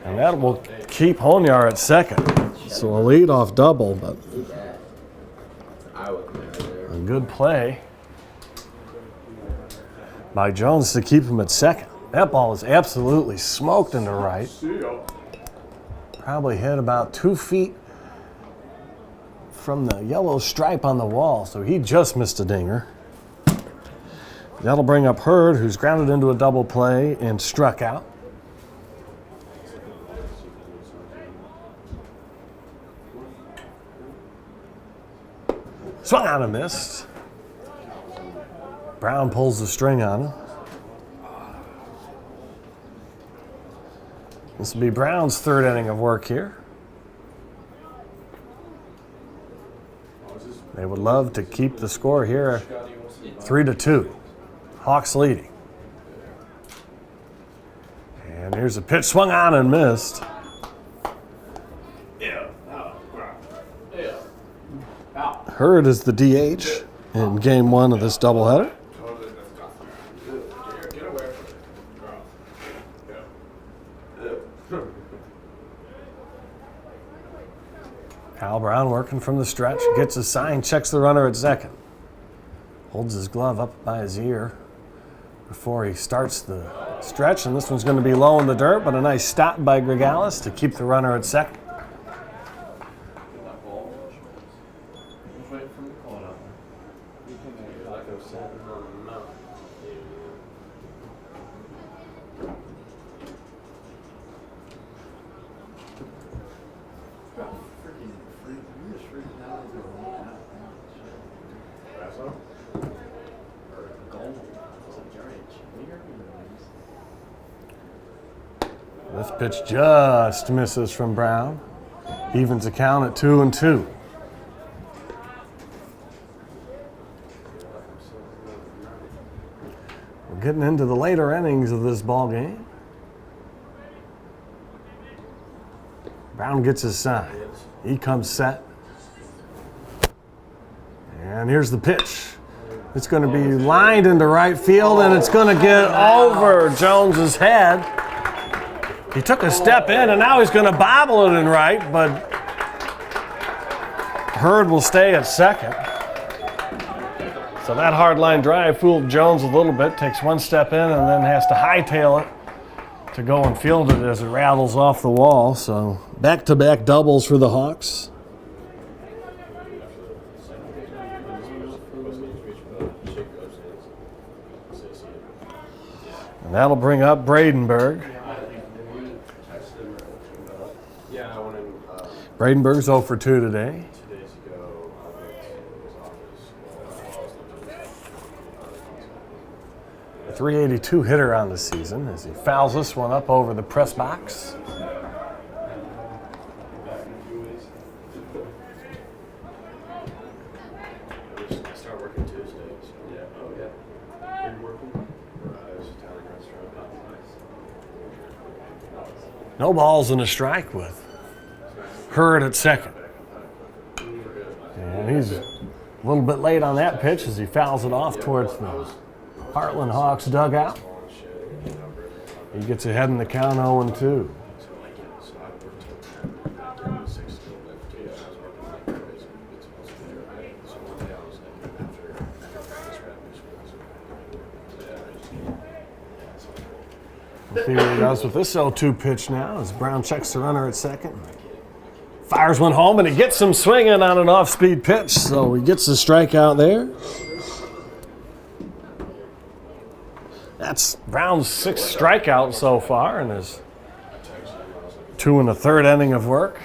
And that will keep Honyar at second. So a leadoff double, but I was there. a good play by Jones to keep him at second. That ball is absolutely smoked into right. Probably hit about 2 feet from the yellow stripe on the wall, so he just missed a dinger. That'll bring up Hurd, who's grounded into a double play and struck out. Swung on and missed. Brown pulls the string on him. This will be Brown's 3rd inning of work here. They would love to keep the score here 3-2. Hawks leading. And here's a pitch swung on and missed. Hurd is the DH in game 1 of this doubleheader. Al Brown working from the stretch, gets a sign, checks the runner at second. Holds his glove up by his ear before he starts the stretch, and this one's going to be low in the dirt, but a nice stop by Gregalis to keep the runner at second. This pitch just misses from Brown. Evens the count at 2-2. We're getting into the later innings of this ball game. Brown gets his sign. He comes set. And here's the pitch. It's going to be lined into right field, and it's going to get over Jones's head. He took a step in, and now he's going to bobble it in right, but Hurd will stay at second. So that hard line drive fooled Jones a little bit, takes one step in and then has to hightail it to go and field it as it rattles off the wall. So back-to-back doubles for the Hawks. And that'll bring up Bradenberg. Bradenberg's 0 for 2 today. .382 hitter on the season as he fouls this one up over the press box. I start working Tuesdays. Yeah. Oh, yeah. Where you working? It's an Italian restaurant. Oh, nice. No balls and a strike with Hurd at second. And he's a little bit late on that pitch as he fouls it off towards the Heartland Hawks dugout. He gets ahead in the count 0-2. We'll see what he does with this 0-2 pitch now as Brown checks the runner at second. Fires one home and he gets him swinging on an off-speed pitch, so he gets the strikeout there. That's Brown's 6th strikeout so far and his 2 1/3 inning of work.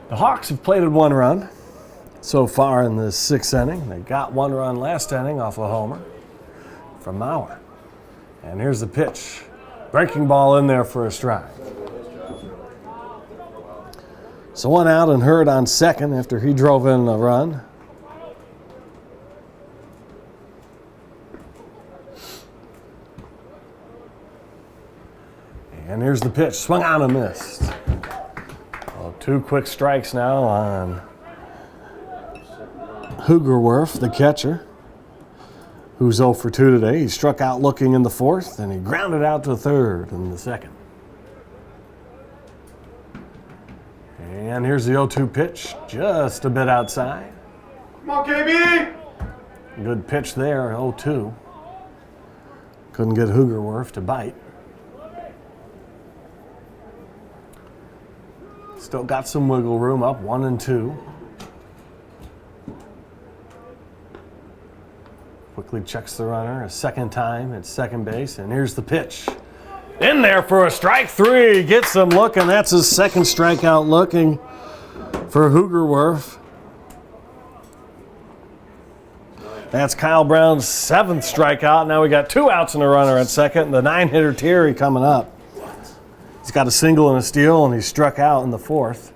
The Hawks have plated 1 run so far in the 6th inning. They got 1 run last inning off a homer from Mauer. And here's the pitch. Breaking ball in there for a strike. So 1 out and Hurd on second after he drove in a run. And here's the pitch. Swung on and missed. Well, 2 quick strikes now on Hugerwerf, the catcher, who's 0 for 2 today. He struck out looking in the 4th, and he grounded out to 3rd in the 2nd. And here's the 0-2 pitch, just a bit outside. Come on, KB! Good pitch there, 0-2. Couldn't get Hugerwerf to bite. Still got some wiggle room, up 1-2. Quickly checks the runner a second time at second base, and here's the pitch. In there for a strike 3. Gets him looking. That's his 2nd strikeout looking for Hugerwerf. That's Kyle Brown's 7th strikeout. Now we got 2 outs and a runner at second. The 9-hitter Thierry coming up. He's got a single and a steal, and he struck out in the 4th.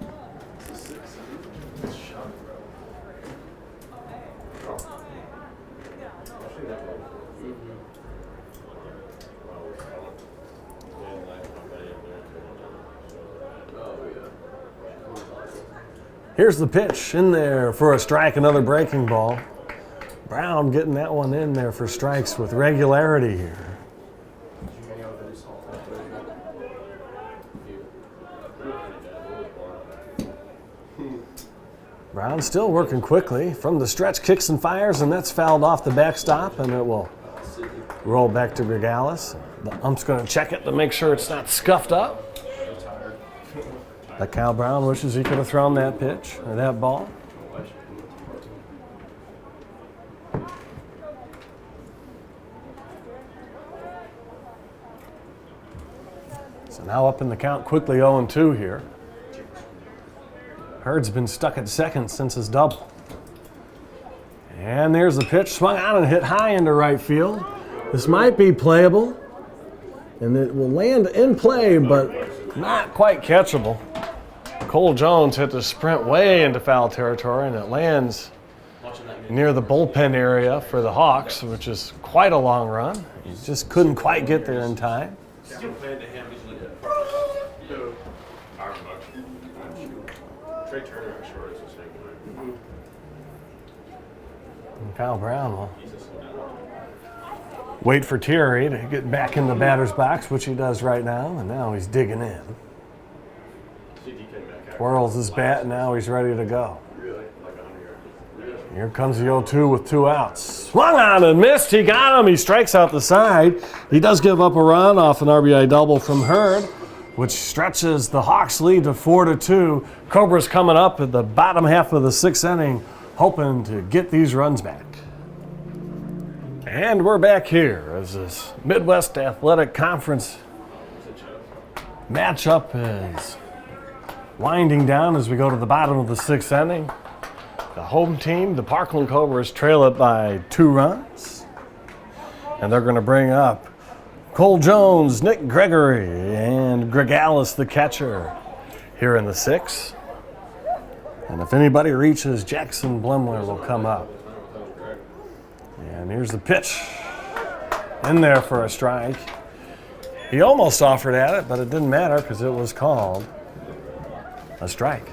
Here's the pitch in there for a strike, another breaking ball. Brown getting that one in there for strikes with regularity here. Brown still working quickly from the stretch, kicks and fires, and that's fouled off the backstop, and it will roll back to Gregalis. The ump's going to check it to make sure it's not scuffed up. But Kyle Brown wishes he could have thrown that pitch or that ball. So now up in the count quickly 0-2 here. Hurd's been stuck at second since his double. And there's the pitch, swung on and hit high into right field. This might be playable, and it will land in play, but not quite catchable. Cole Jones hit the sprint way into foul territory, and it lands near the bullpen area for the Hawks, which is quite a long run. He just couldn't quite get there in time. And Kyle Brown will wait for Thierry to get back in the batter's box, which he does right now, and now he's digging in. Twirls his bat, and now he's ready to go. Here comes the 0-2 with 2 outs. Swung on and missed. He got him. He strikes out the side. He does give up a run off an RBI double from Hurd, which stretches the Hawks lead to 4-2. Cobra's coming up at the bottom half of the 6th inning, hoping to get these runs back. And we're back here as this Midwest Athletic Conference matchup is winding down as we go to the bottom of the 6th inning. The home team, the Parkland Cobras, trail it by 2 runs. And they're going to bring up Cole Jones, Nick Gregory, and Greg Alice, the catcher, here in the 6th. And if anybody reaches, Jackson Blemler will come up. And here's the pitch. In there for a strike. He almost offered at it, but it didn't matter because it was called a strike.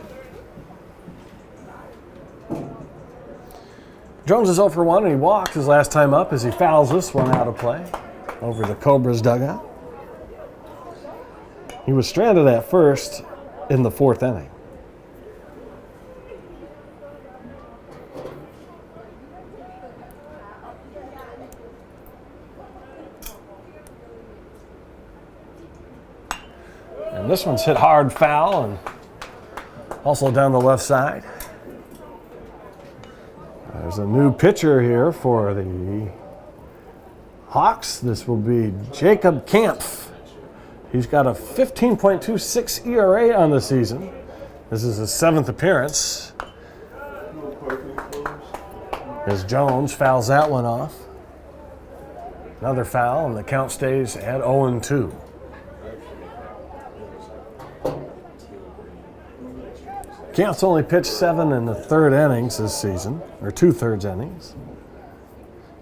Jones is 0 for 1 and he walked his last time up as he fouls this one out of play over the Cobras dugout. He was stranded at first in the 4th inning. And this one's hit hard foul and also down the left side. There's a new pitcher here for the Hawks. This will be Jacob Kampf. He's got a 15.26 ERA on the season. This is his 7th appearance. As Jones fouls that one off. Another foul, and the count stays at 0-2. Kampf's only pitched 7 in the 3rd innings this season, or 2/3 innings.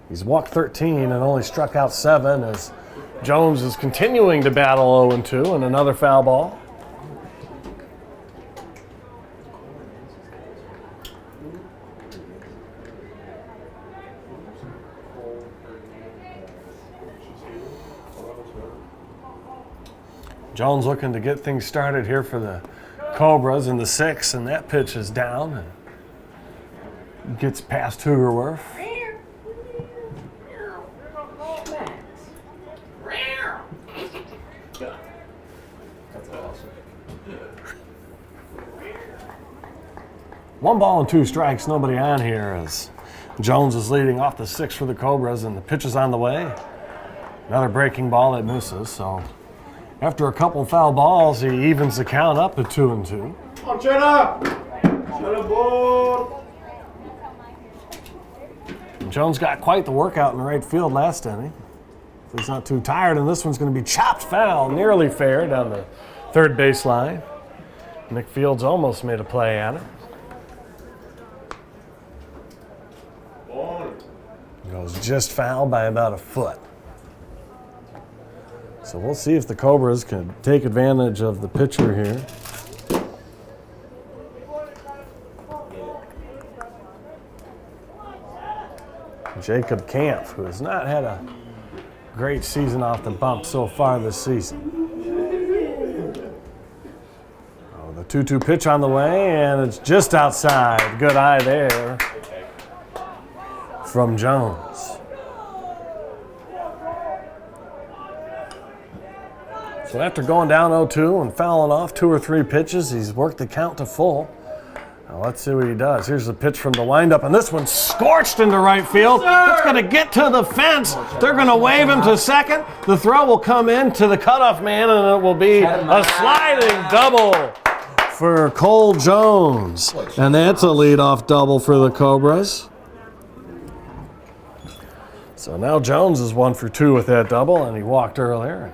He's walked 13 and only struck out 7 as Jones is continuing to battle 0-2 and another foul ball. Jones looking to get things started here for the Cobras in the 6th, and that pitch is down and gets past Hoogerwerf. That's awesome. 1 ball and 2 strikes, nobody on here as Jones is leading off the 6th for the Cobras, and the pitch is on the way. Another breaking ball that misses, so after a couple foul balls, he evens the count up to 2-2. Come on, Jenna! Jenna, boy! Jones got quite the workout in the right field last inning. He's not too tired, and this one's going to be chopped foul, nearly fair down the 3rd baseline. Nick Fields almost made a play at it. Goes just foul by about a foot. So we'll see if the Cobras can take advantage of the pitcher here. Jacob Kampf, who has not had a great season off the bump so far this season. Oh, the 2-2 pitch on the way, and it's just outside. Good eye there from Jones. So after going down 0-2 and fouling off 2 or 3 pitches, he's worked the count to full. Now let's see what he does. Here's the pitch from the windup, and this one's scorched into right field. It's going to get to the fence. They're going to wave him to second. The throw will come in to the cutoff man, and it will be a sliding double for Cole Jones. And that's a leadoff double for the Cobras. So now Jones is 1 for 2 with that double, and he walked earlier.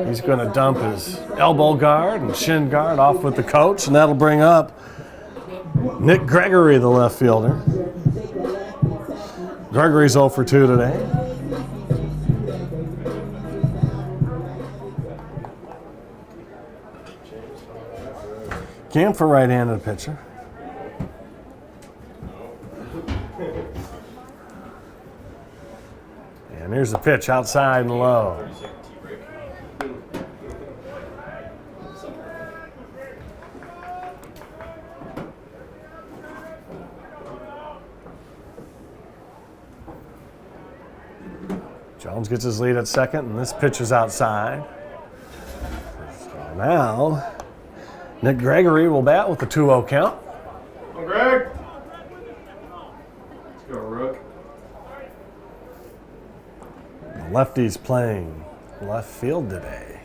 He's going to dump his elbow guard and shin guard off with the coach, and that'll bring up Nick Gregory, the left fielder. Gregory's 0 for 2 today. Kampf, a right-handed pitcher. And here's the pitch outside and low. Jones gets his lead at second, and this pitch is outside. So now, Nick Gregory will bat with the 2-0 count. Come on, Greg! Let's go, Rook. The lefty's playing left field today.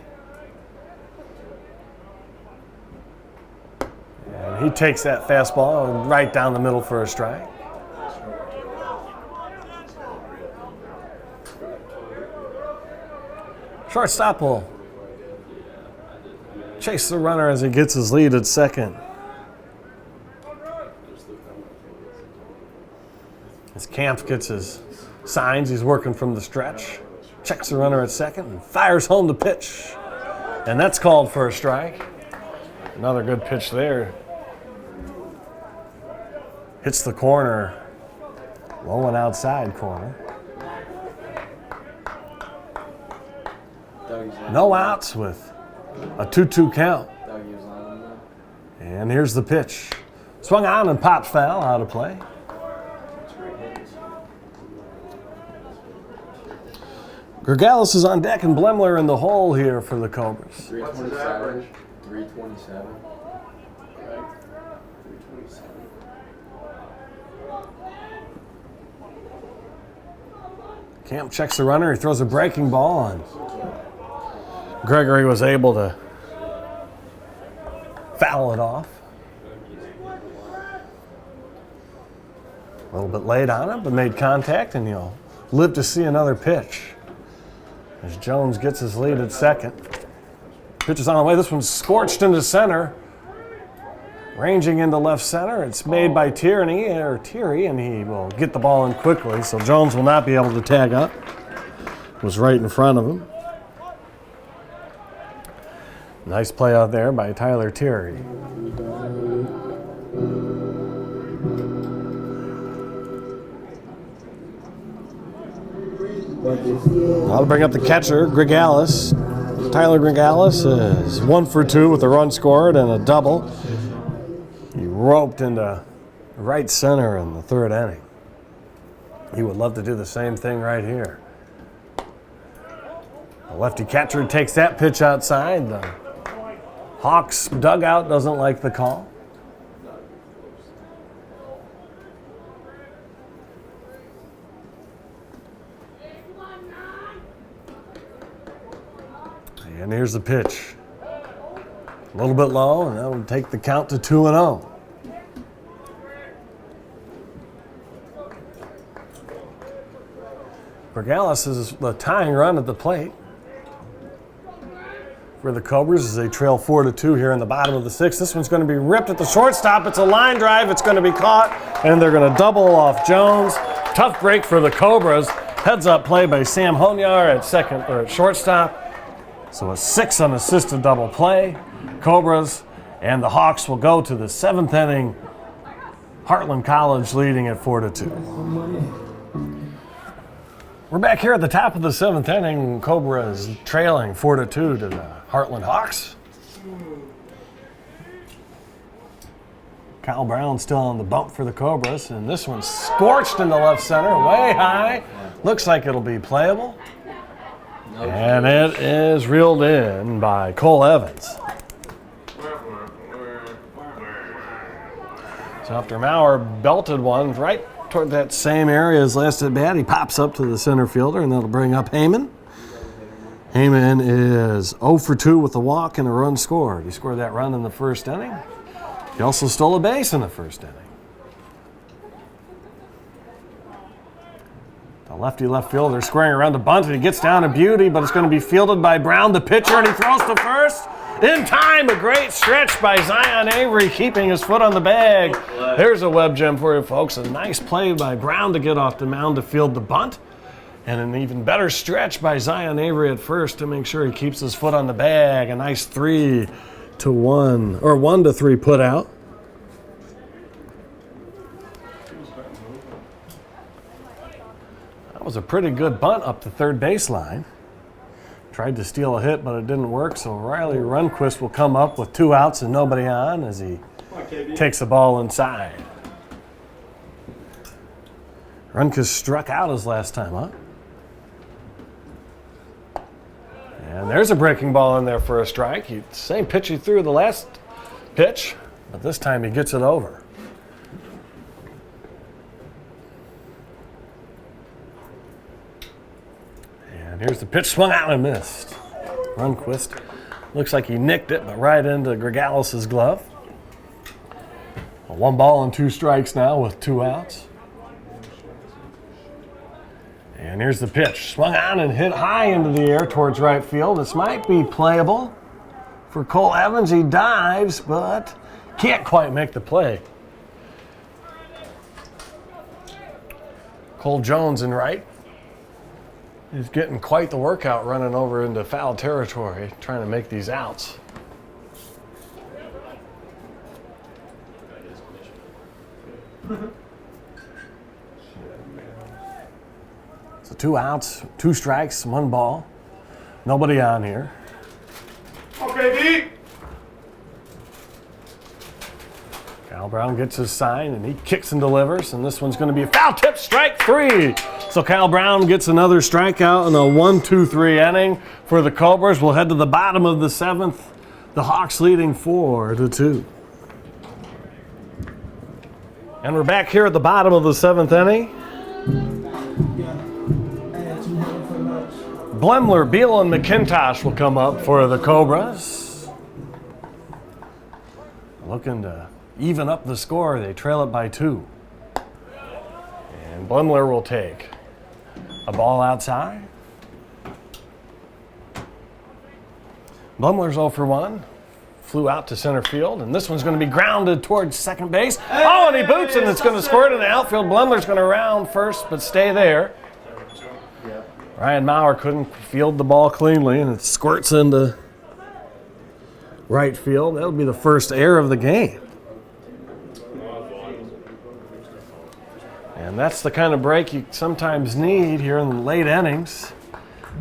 And And he takes that fastball right down the middle for a strike. Shortstop will chase the runner as he gets his lead at second. As Camp gets his signs, he's working from the stretch. Checks the runner at second and fires home the pitch. And that's called for a strike. Another good pitch there. Hits the corner. Low and outside corner. No outs with a 2-2 count. And here's the pitch. Swung on and popped foul, out of play. Gregales is on deck and Blemler in the hole here for the Cobras. 327. 327. Right. 327. Camp checks the runner. He throws a breaking ball on. Gregory was able to foul it off. A little bit late on it, but made contact, and he'll live to see another pitch. As Jones gets his lead at second. Pitch is on the way. This one's scorched into center. Ranging into left center. It's made by Tierney, and he will get the ball in quickly, so Jones will not be able to tag up. It was right in front of him. Nice play out there by Tyler Tierney. I'll bring up the catcher, Gregales. Tyler Gregales is 1 for 2 with a run scored and a double. He roped into right center in the third inning. He would love to do the same thing right here. The lefty catcher takes that pitch outside. The Hawks dugout doesn't like the call. And here's the pitch. A little bit low, and that'll take the count to 2-0. Gregales is the tying run at the plate for the Cobras as they trail 4-2 here in the bottom of the sixth. This one's going to be ripped at the shortstop. It's a line drive. It's going to be caught, and they're going to double off Jones. Tough break for the Cobras. Heads up play by Sam Honyar at second or at shortstop. So a 6 unassisted double play. Cobras and the Hawks will go to the 7th inning. Heartland College leading at 4-2. We're back here at the top of the 7th inning. Cobras trailing 4-2 to the Heartland Hawks. Kyle Brown still on the bump for the Cobras, and this one's scorched in the left center, way high. Looks like it'll be playable. And it is reeled in by Cole Evans. So after Maurer belted one right toward that same area as last at bat, he pops up to the center fielder, and that'll bring up Heyman. Heyman is 0 for 2 with a walk and a run scored. He scored that run in the first inning. He also stole a base in the first inning. The lefty left fielder squaring around the bunt, and he gets down to beauty, but it's going to be fielded by Brown, the pitcher, and he throws to first. In time, a great stretch by Zion Avery, keeping his foot on the bag. There's a web gem for you, folks. A nice play by Brown to get off the mound to field the bunt. And an even better stretch by Zion Avery at first to make sure he keeps his foot on the bag. A nice 3-1, or 1-3 put out. That was a pretty good bunt up the third baseline. Tried to steal a hit, but it didn't work, so Riley Runquist will come up with 2 outs and nobody on as he takes the ball inside. Runquist struck out his last time up. And there's a breaking ball in there for a strike. Same pitch he threw the last pitch, but this time he gets it over. And here's the pitch, swung out and missed. Runquist looks like he nicked it, but right into Gregales' glove. 1 ball and 2 strikes now with 2 outs. And here's the pitch. Swung on and hit high into the air towards right field. This might be playable for Cole Evans. He dives, but can't quite make the play. Cole Jones in right. He's getting quite the workout running over into foul territory, trying to make these outs. So 2 outs, 2 strikes, 1 ball. Nobody on here. Okay, D. Cal Brown gets his sign and he kicks and delivers, and this one's going to be a foul tip, strike 3. So Cal Brown gets another strikeout in a 1-2-3 inning for the Cobras. We'll head to the bottom of the 7th. The Hawks leading 4-2. And we're back here at the bottom of the 7th inning. Blemler, Beal, and McIntosh will come up for the Cobras. Looking to even up the score. They trail it by 2. And Blemler will take a ball outside. Blemler's 0 for 1. Flew out to center field, and this one's going to be grounded towards second base. Oh, and he boots, and it's going to squirt in the outfield. Blemler's going to round first, but stay there. Ryan Maurer couldn't field the ball cleanly, and it squirts into right field. That'll be the first error of the game. And that's the kind of break you sometimes need here in the late innings.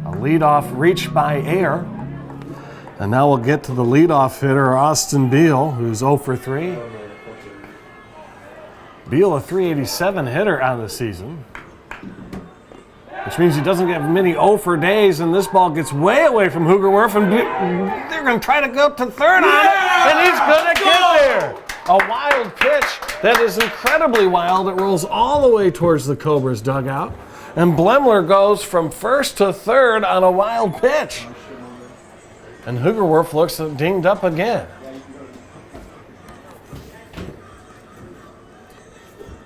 A leadoff reach by air. And now we'll get to the leadoff hitter, Austin Beal, who's 0 for 3. Beal, a .387 hitter on the season, which means he doesn't get many 0 for days, and this ball gets way away from Hoogerwerf, and they're going to try to go to third on it, and he's going to get there. A wild pitch that is incredibly wild. It rolls all the way towards the Cobras dugout, and Blemler goes from first to third on a wild pitch. And Hoogerwerf looks dinged up again.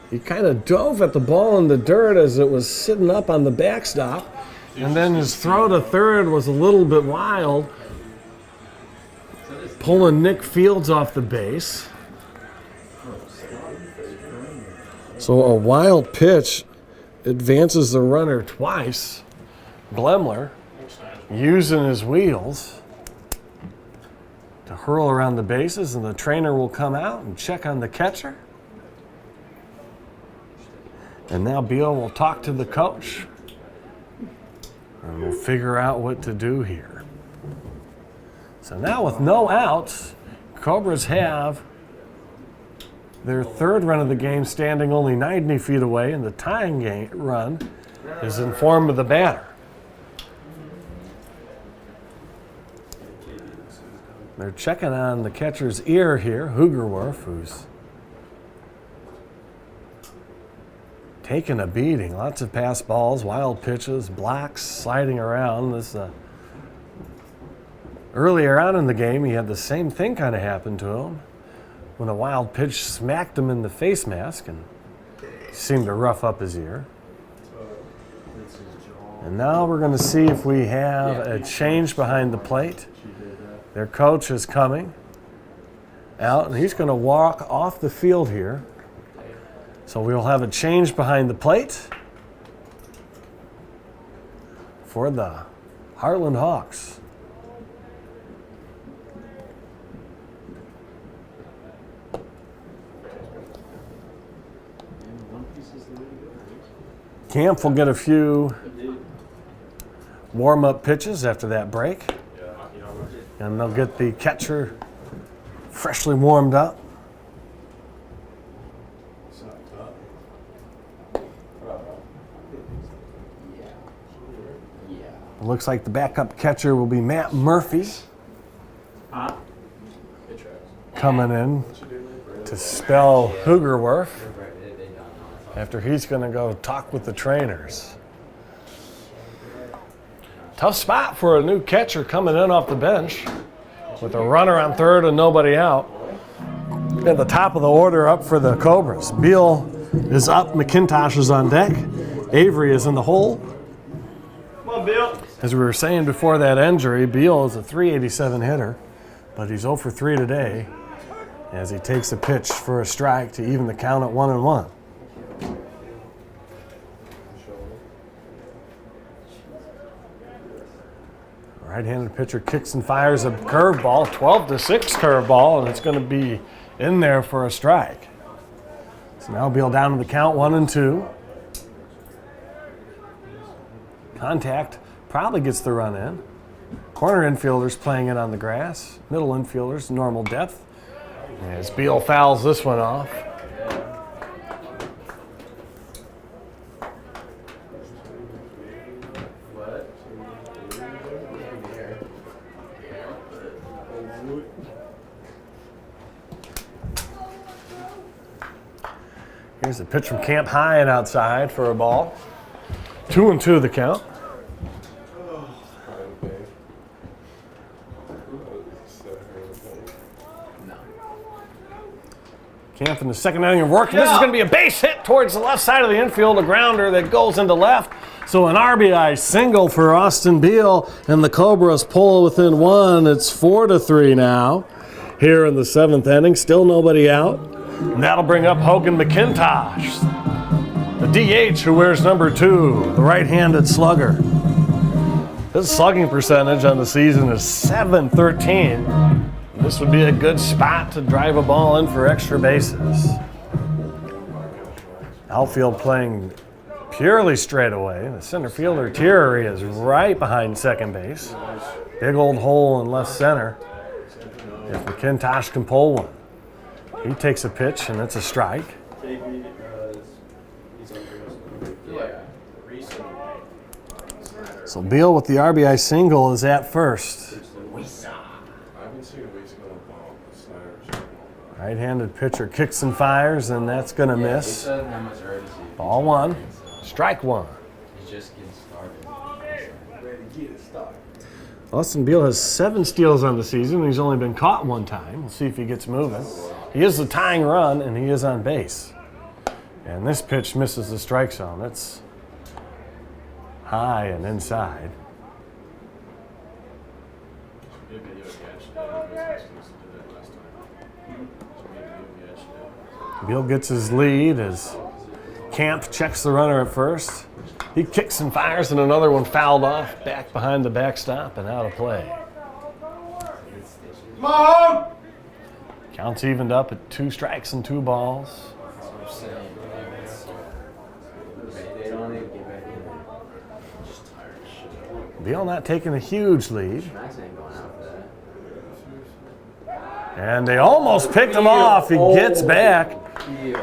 He kind of dove at the ball in the dirt as it was sitting up on the backstop. And then his throw to third was a little bit wild, pulling Nick Fields off the base. So a wild pitch advances the runner twice. Blemler using his wheels to hurl around the bases, and the trainer will come out and check on the catcher. And now Beal will talk to the coach, and we'll figure out what to do here. So now with no outs, Cobras have their 3rd run of the game standing only 90 feet away, and the tying run is in form of the batter. They're checking on the catcher's ear here, Hoogerwerf, who's taking a beating. Lots of pass balls, wild pitches, blocks sliding around. Earlier on in the game, he had the same thing kind of happen to him when a wild pitch smacked him in the face mask and seemed to rough up his ear. And now we're going to see if we have a change behind the plate. Their coach is coming out, and he's going to walk off the field here. So we'll have a change behind the plate for the Heartland Hawks. Camp will get a few warm-up pitches after that break. And they'll get the catcher freshly warmed up. It looks like the backup catcher will be Matt Murphy coming in to spell Hoogerwerf after he's going to go talk with the trainers. Tough spot for a new catcher coming in off the bench with a runner on third and nobody out. At the top of the order up for the Cobras. Beal is up, McIntosh is on deck, Avery is in the hole. Come on, Bill. As we were saying before that injury, Beal is a .387 hitter, but he's 0 for 3 today as he takes a pitch for a strike to even the count at 1-1. Right-handed pitcher kicks and fires a curveball, 12-6 curveball, and it's going to be in there for a strike. So now Beal down to the count, 1-2. Contact probably gets the run in. Corner infielders playing it on the grass. Middle infielders, normal depth. As Beal fouls this one off. Here's a pitch from Camp High and outside for a ball. 2-2 the count. Camp in the second inning of work. This is going to be a base hit towards the left side of the infield, a grounder that goes into left. So an RBI single for Austin Beal, and the Cobras pull within one. It's 4-3 now here in the seventh inning. Still nobody out. And that'll bring up Hogan McIntosh, the DH who wears number 2, the right-handed slugger. His slugging percentage on the season is .713. This would be a good spot to drive a ball in for extra bases. Outfield playing purely straight away. The center fielder, Thierry, is right behind second base. Big old hole in left center. If McIntosh can pull one. He takes a pitch, and it's a strike. So Beal with the RBI single is at first. Right-handed pitcher kicks and fires, and that's going to miss. Ball 1, strike 1. Austin Beal has 7 steals on the season. He's only been caught 1 time. We'll see if he gets moving. He is the tying run, and he is on base. And this pitch misses the strike zone. It's high and inside. Beal gets his lead as Camp checks the runner at first. He kicks and fires, and another one fouled off back behind the backstop and out of play. Come on! Counts evened up at 2 strikes and 2 balls. Beal not taking a huge lead. And they almost picked him off. He gets back.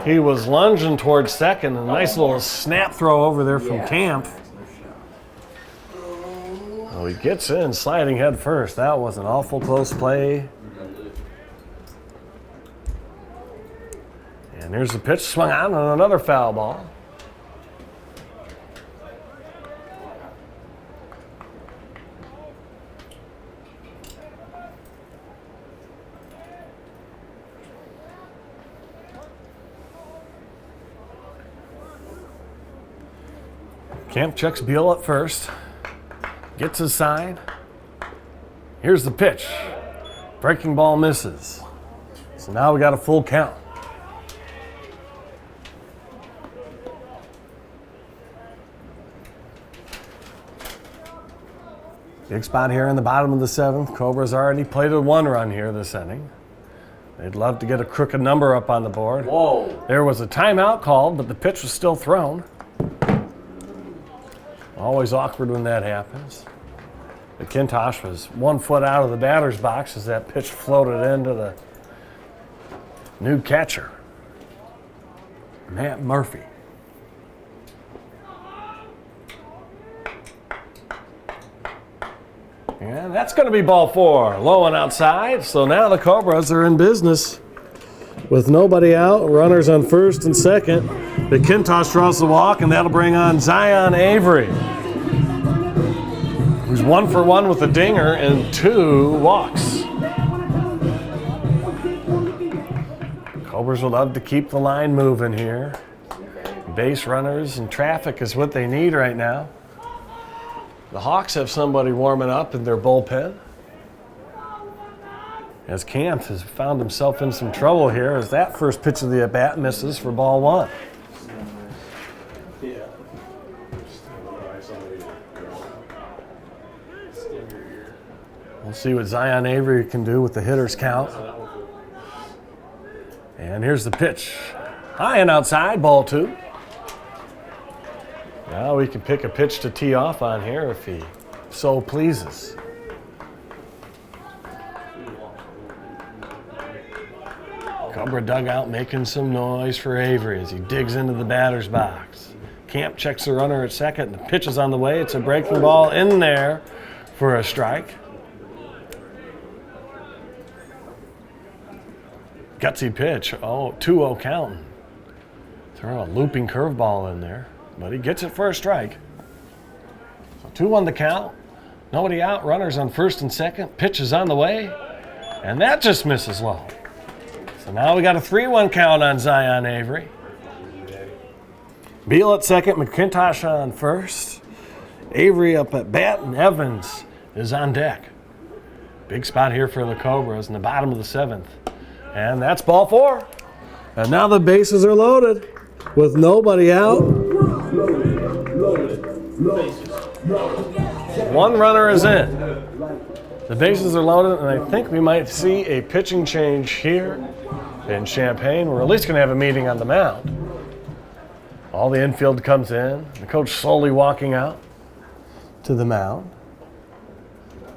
He was lunging towards second. A nice little snap throw over there from Camp. Oh, he gets in, sliding head first. That was an awful close play. And here's the pitch swung on and another foul ball. Camp checks Beal at first, gets his sign. Here's the pitch. Breaking ball misses. So now we got a full count. Big spot here in the bottom of the 7th. Cobras already played a 1 run here this inning. They'd love to get a crooked number up on the board. Whoa. There was a timeout called, but the pitch was still thrown. Always awkward when that happens. McIntosh was 1 foot out of the batter's box as that pitch floated into the new catcher, Matt Murphy. And that's going to be ball 4, low and outside. So now the Cobras are in business with nobody out, runners on first and second. McIntosh draws the walk, and that'll bring on Zion Avery, who's 1 for 1 with a dinger and 2 walks. Cobras would love to keep the line moving here. Base runners and traffic is what they need right now. The Hawks have somebody warming up in their bullpen. As Camp has found himself in some trouble here as that first pitch of the at-bat misses for ball one. Yeah. We'll see what Zion Avery can do with the hitter's count. And here's the pitch. High and outside, ball two. Now we can pick a pitch to tee off on here if he so pleases. Cobra dugout making some noise for Avery as he digs into the batter's box. Camp checks the runner at second, and the pitch is on the way. It's a breaking ball in there for a strike. Gutsy pitch. Oh, 2-0 counting. Throw a looping curveball in there, but he gets it for a strike. So 2-1 the count. Nobody out. Runners on first and second. Pitch is on the way, and that just misses low. So now we got a 3-1 count on Zion Avery. Beal at second, McIntosh on first. Avery up at bat, and Evans is on deck. Big spot here for the Cobras in the bottom of the seventh. And that's ball four. And now the bases are loaded with nobody out. One runner is in. The bases are loaded, and I think we might see a pitching change here in Champaign. We're at least going to have a meeting on the mound. All the infield comes in. The coach slowly walking out to the mound.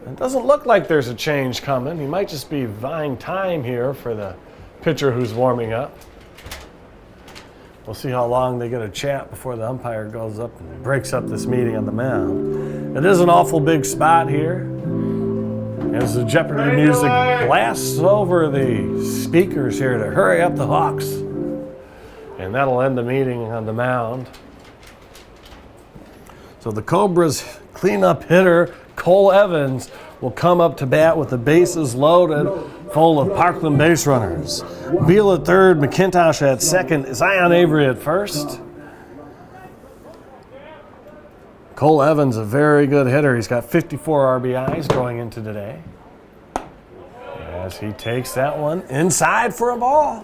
It doesn't look like there's a change coming. He might just be buying time here for the pitcher who's warming up. We'll see how long they get a chat before the umpire goes up and breaks up this meeting on the mound. It is an awful big spot here as the Jeopardy music blasts over the speakers here to hurry up the Hawks. And that'll end the meeting on the mound. So the Cobras cleanup hitter, Cole Evans, will come up to bat with the bases loaded, full of Parkland base runners. Beal at third, McIntosh at second, Zion Avery at first. Cole Evans, a very good hitter. He's got 54 RBIs going into today. As he takes that one inside for a ball.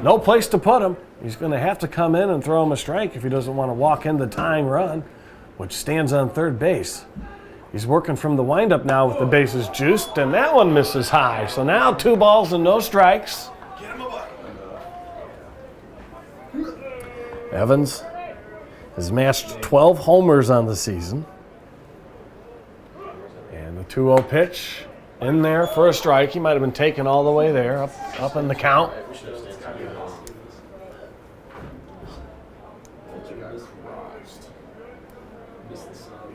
No place to put him. He's going to have to come in and throw him a strike if he doesn't want to walk in the tying run, which stands on third base. He's working from the windup now with the bases juiced, and that one misses high. So now 2 balls and no strikes. Evans has matched 12 homers on the season. And the 2-0 pitch in there for a strike. He might have been taken all the way there, up in the count.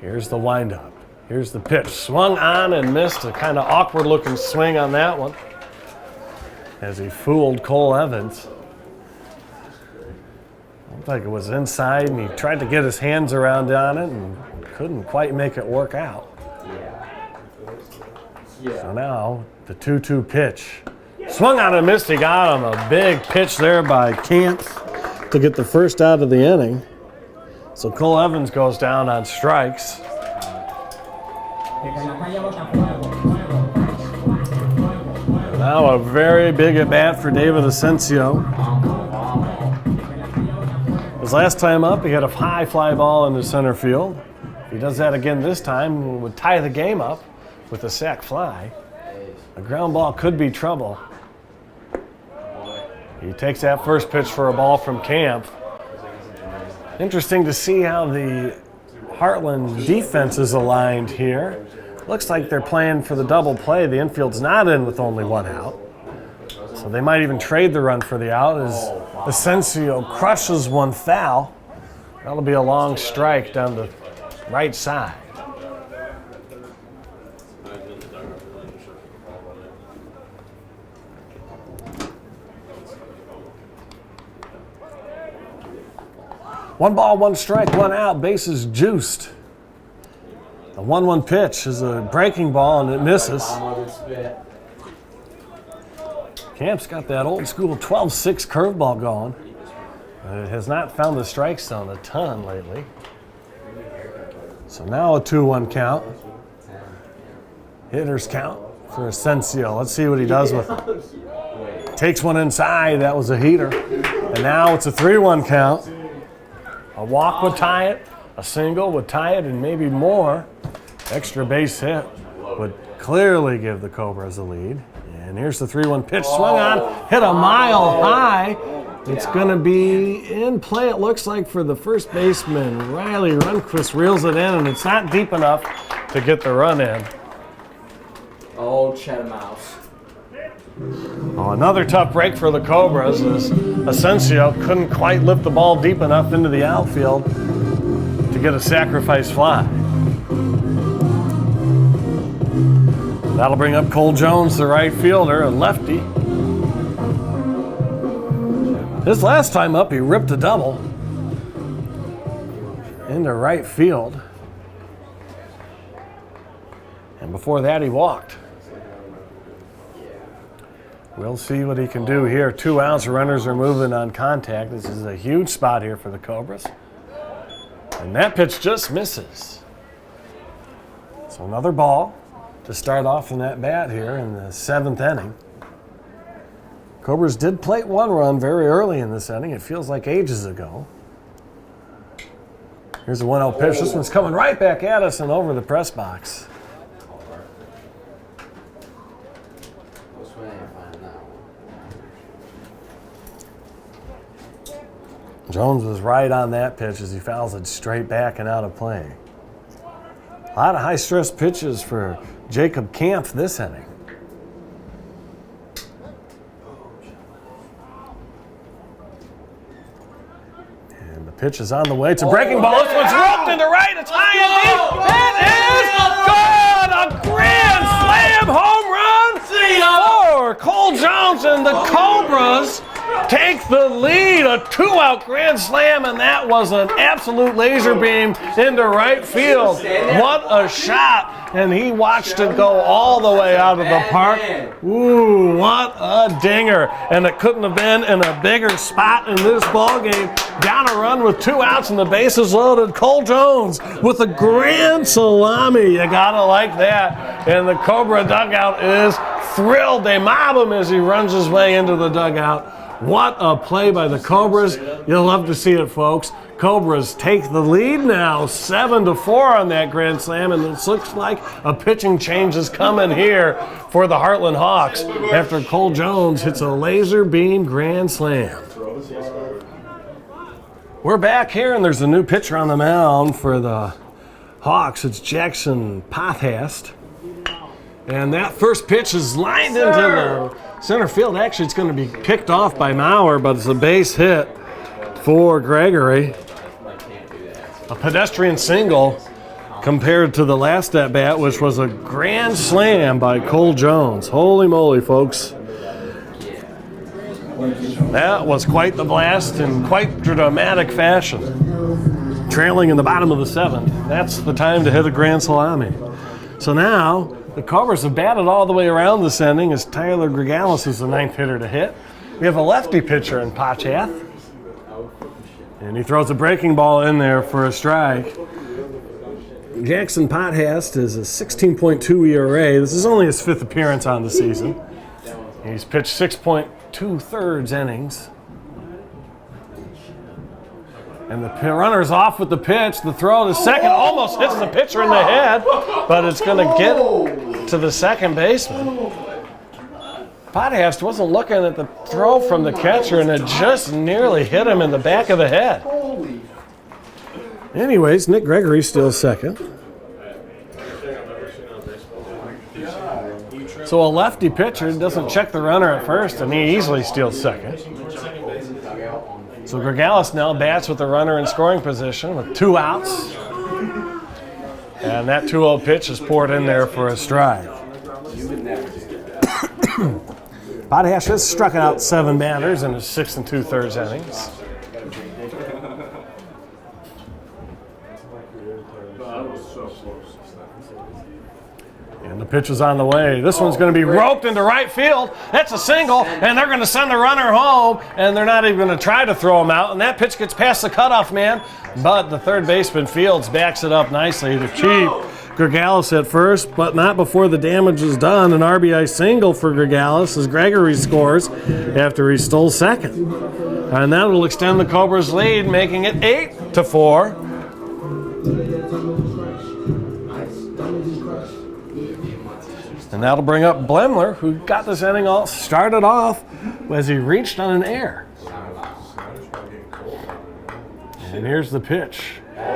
Here's the windup. Here's the pitch. Swung on and missed. A kind of awkward looking swing on that one as he fooled Cole Evans. Looked like it was inside, and he tried to get his hands around on it and couldn't quite make it work out. So now the 2-2 pitch. Swung on and missed. He got him. A big pitch there by Camp to get the first out of the inning. So Cole Evans goes down on strikes. Now a very big at-bat for David Asensio. His last time up, he had a high fly ball in the center field. If he does that again this time, it would tie the game up with a sac fly. A ground ball could be trouble. He takes that first pitch for a ball from Camp. Interesting to see how the Heartland defense is aligned here. Looks like they're playing for the double play. The infield's not in with only 1 out. So they might even trade the run for the out as Asensio crushes one foul. That'll be a long strike down the right side. One ball, 1 strike, 1 out, bases juiced. The 1-1 pitch is a breaking ball and it misses. Camp's got that old school 12-6 curveball going. It has not found the strike zone a ton lately. So now a 2-1 count. Hitters count for Asensio. Let's see what he does with it. Takes one inside. That was a heater. And now it's a 3-1 count. A walk would tie it. A single would tie it, and maybe more. Extra base hit would clearly give the Cobras the lead. And here's the 3-1 pitch. Swung on. Hit a mile high. It's going to be in play, it looks like, for the first baseman. Riley Rundquist reels it in, and it's not deep enough to get the run in. Oh, Chatham Mouse. Oh, another tough break for the Cobras as Asensio couldn't quite lift the ball deep enough into the outfield to get a sacrifice fly. That'll bring up Cole Jones, the right fielder, a lefty. His last time up, he ripped a double into right field. And before that, he walked. We'll see what he can do here. 2 outs, runners are moving on contact. This is a huge spot here for the Cobras. And that pitch just misses. So another ball to start off in that bat here in the 7th inning. Cobras did plate 1 run very early in this inning. It feels like ages ago. Here's a 1-0 pitch. This one's coming right back at us and over the press box. Jones was right on that pitch as he fouls it straight back and out of play. A lot of high-stress pitches for Jacob Kampf this inning. And the pitch is on the way. It's a breaking ball. This one's roped into right. It's high and deep. It is good. A grand slam home run for Cole Jones, and the Cobras take the lead. A 2-out grand slam, and that was an absolute laser beam into right field. What a shot. And he watched it go all the way out of the park. Ooh, what a dinger. And it couldn't have been in a bigger spot in this ball game. Down a run with 2 outs and the bases loaded. Cole Jones with a grand salami. You gotta like that. And the Cobra dugout is thrilled. They mob him as he runs his way into the dugout. What a play by the Cobras. You'll love to see it, folks. Cobras take the lead now, 7-4 on that grand slam, and it looks like a pitching change is coming here for the Heartland Hawks after Cole Jones hits a laser beam grand slam. We're back here, and there's a new pitcher on the mound for the Hawks. It's Jackson Pothast. And that first pitch is lined into the center field. Actually, it's going to be picked off by Maurer, but it's a base hit for Gregory. A pedestrian single compared to the last at-bat, which was a grand slam by Cole Jones. Holy moly, folks. That was quite the blast in quite dramatic fashion. Trailing in the bottom of the 7th. That's the time to hit a grand salami. So now the Cobras have batted all the way around this inning as Tyler Gregalis is the 9th hitter to hit. We have a lefty pitcher in Pochath. And he throws a breaking ball in there for a strike. Jackson Pothast is a 16.2 ERA. This is only his 5th appearance on the season. He's pitched 6.2 innings. And the runner's off with the pitch. The throw to second almost hits the pitcher in the head, but it's going to get to the second baseman. Pothast wasn't looking at the throw from the catcher, and it just nearly hit him in the back of the head. Anyways, Nick Gregory's still second. So a lefty pitcher doesn't check the runner at first, and he easily steals second. So Gregalis now bats with the runner in scoring position with 2 outs. And that 2-0 pitch is poured in there for a strike. Potash has struck out 7 batters in his 6 2/3 innings. And the pitch is on the way. This one's going to be roped into right field. That's a single, and they're going to send the runner home, and they're not even going to try to throw him out. And that pitch gets past the cutoff man, but the third baseman Fields backs it up nicely to keep Gregalis at first, but not before the damage is done. An RBI single for Gregalis as Gregory scores after he stole second. And that will extend the Cobras' lead, making it 8-4. And that'll bring up Blemler, who got this inning all started off as he reached on an error. And here's the pitch.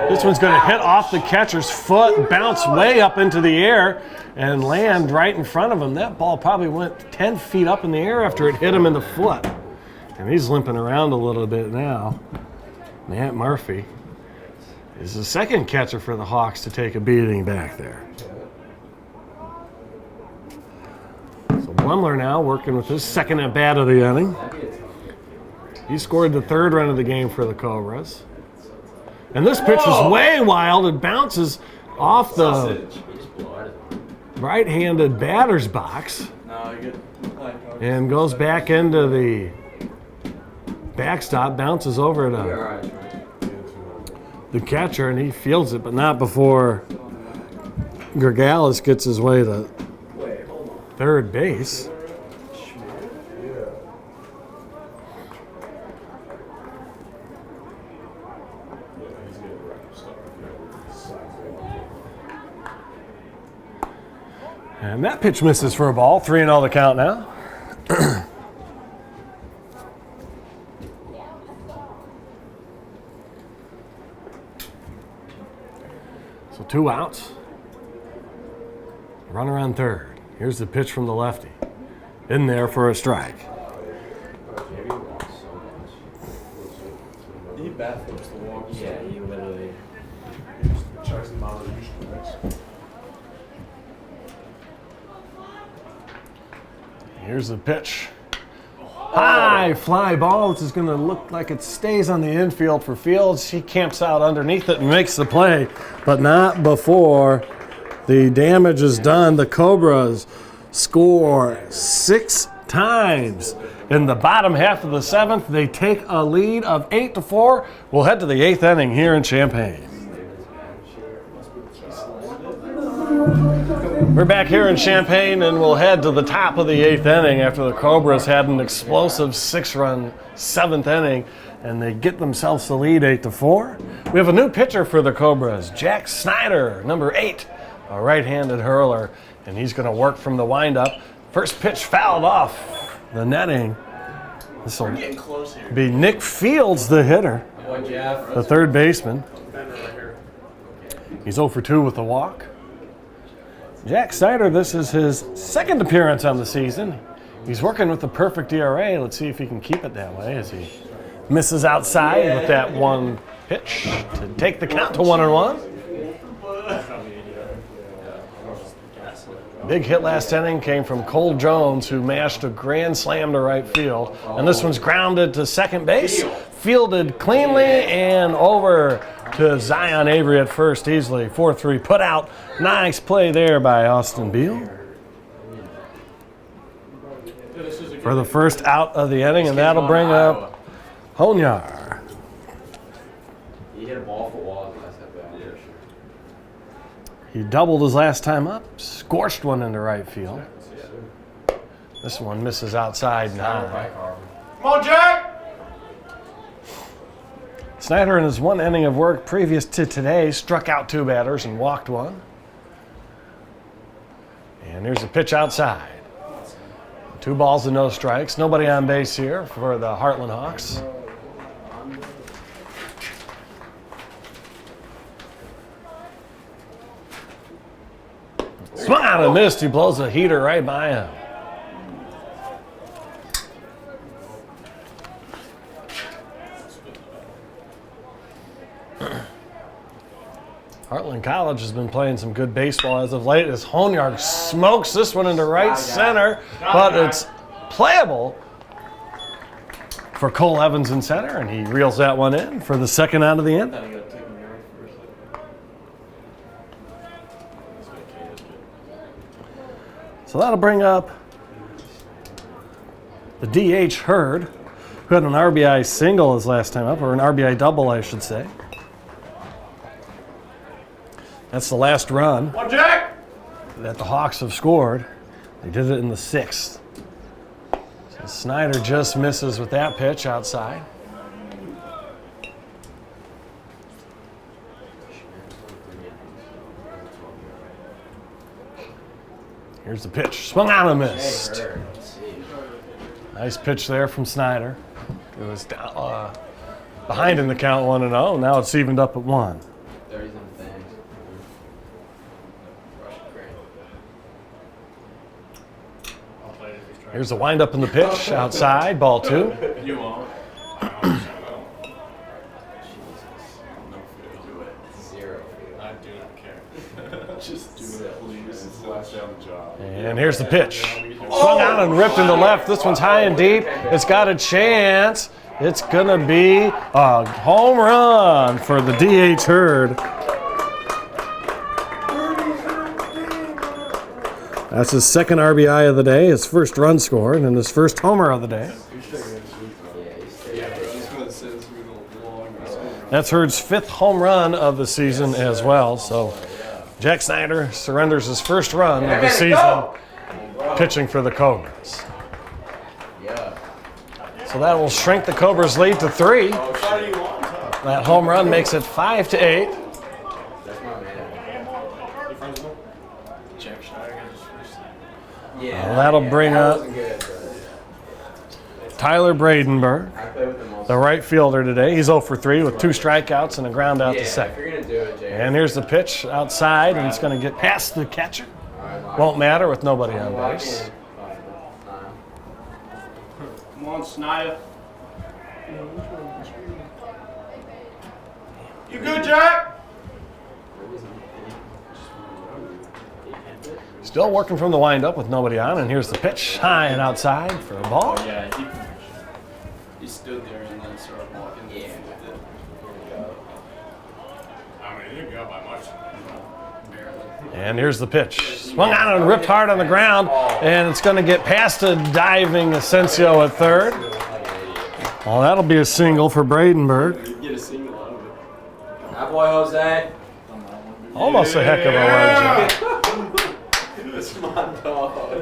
This one's going to hit off the catcher's foot, bounce way up into the air, and land right in front of him. That ball probably went 10 feet up in the air after it hit him in the foot. And he's limping around a little bit now. Matt Murphy is the second catcher for the Hawks to take a beating back there. So Blumler now working with his second at bat of the inning. He scored the third run of the game for the Cobras. And this pitch is way wild. It bounces off the right-handed batter's box and goes back into the backstop, bounces over to the catcher, and he fields it, but not before Gregalis gets his way to third base. And that pitch misses for a ball. 3-0 the count now. So 2 outs. Runner on third. Here's the pitch from the lefty. In there for a strike. He bat flips the walk. Yeah, he literally. Chucks them out of the usual. Here's the pitch. High fly ball. This is going to look like it stays on the infield for Fields. He camps out underneath it and makes the play, but not before the damage is done. The Cobras score 6 times. In the bottom half of the 7th, they take a lead of 8-4. We'll head to the 8th inning here in Champaign. We're back here in Champaign, and we'll head to the top of the 8th inning after the Cobras had an explosive 6-run 7th inning, and they get themselves the lead 8-4. We have a new pitcher for the Cobras, Jack Snyder, number 8, a right-handed hurler, and he's going to work from the windup. First pitch fouled off the netting. This will be Nick Fields, the hitter, the third baseman. He's 0 for 2 with the walk. Jack Snyder, this is his second appearance on the season. He's working with the perfect ERA. Let's see if he can keep it that way as he misses outside with that one pitch to take the count to 1-1. Big hit last inning came from Cole Jones, who mashed a grand slam to right field. And this one's grounded to second base, fielded cleanly and over to Zion Avery at first easily. 4-3 put out. Nice play there by Austin Beal for the first out of the inning, and that'll bring up Honyar. He hit a ball for a wall last at bat. Yeah, sure. He doubled his last time up, scorched one into right field. This one misses outside and high. Come on, Jack! Snyder, in his one inning of work previous to today, struck out 2 batters and walked one. And here's a pitch outside. 2 balls and no strikes. Nobody on base here for the Heartland Hawks. Swung out and missed. He blows a heater right by him. Heartland College has been playing some good baseball as of late as Honyard smokes this one into right center, but it's playable for Cole Evans in center, and he reels that one in for the second out of the inning. So that'll bring up the DH Hurd, who had an RBI single his last time up, or an RBI double, I should say. That's the last run One Jack! that the Hawks have scored. They did it in the 6th. So Snyder just misses with that pitch outside. Here's the pitch. Swung on and missed. Nice pitch there from Snyder. It was down, behind in the count 1-0. Now it's evened up at 1. 30 some things. Here's the windup in the pitch outside. Ball 2. You won't. Zero. I do not care. Just do it, please. It's the last day on the job. And here's the pitch. Swung on and ripped into left. This one's high and deep. It's got a chance. It's going to be a home run for the DH Hurd. That's his second RBI of the day, his first run scored, and his first homer of the day. That's Hurd's 5th home run of the season as well. So Jack Snyder surrenders his first run of the season pitching for the Cobras. So that will shrink the Cobras' lead to 3. That home run makes it 5-8. Well, that'll bring up Tyler Bradenberg, the right fielder today. He's 0 for 3 with 2 strikeouts and a ground out to second. And here's the pitch outside, and it's going to get past the catcher. Won't matter with nobody on base. Come on, Snyder. You good, Jack? Still working from the windup with nobody on, and here's the pitch, high and outside for a ball. Oh, yeah, he stood there and then started walking. Yeah. I mean, he didn't go by much. Barely. And here's the pitch. Swung on and ripped hard on the ground, and it's going to get past a diving Asensio at third. Well, that'll be a single for Bradenberg. Get a single out of it. That boy, Jose. Almost a heck of a run, Jack. That's my dog.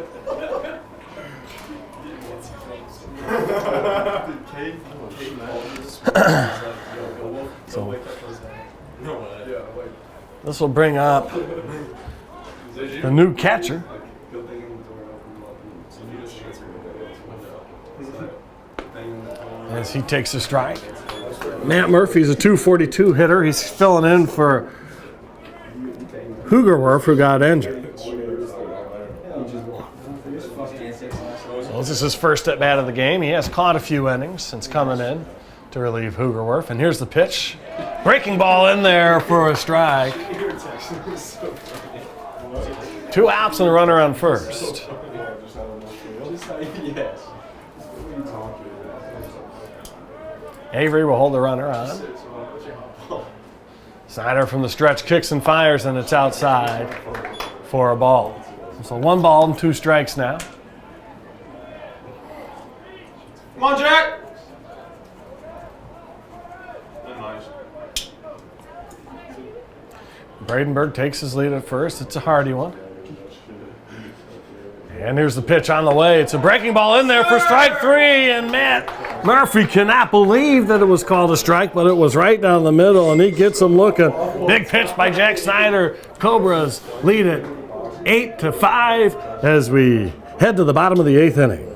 So this will bring up the new catcher. As he takes a strike. Matt Murphy's a .242 hitter. He's filling in for Hugerwerf, who got injured. Well, this is his first at bat of the game. He has caught a few innings since coming in to relieve Hugerwerf. And here's the pitch. Breaking ball in there for a strike. 2 outs and a runner on first. Avery will hold the runner on. Snyder from the stretch kicks and fires, and it's outside for a ball. So 1 ball and 2 strikes now. Come on, Jack! Bradenberg takes his lead at first. It's a hardy one. And here's the pitch on the way. It's a breaking ball in there for strike 3, and Matt Murphy cannot believe that it was called a strike, but it was right down the middle, and he gets him looking. Big pitch by Jack Snyder. Cobras lead it 8-5 as we head to the bottom of the 8th inning.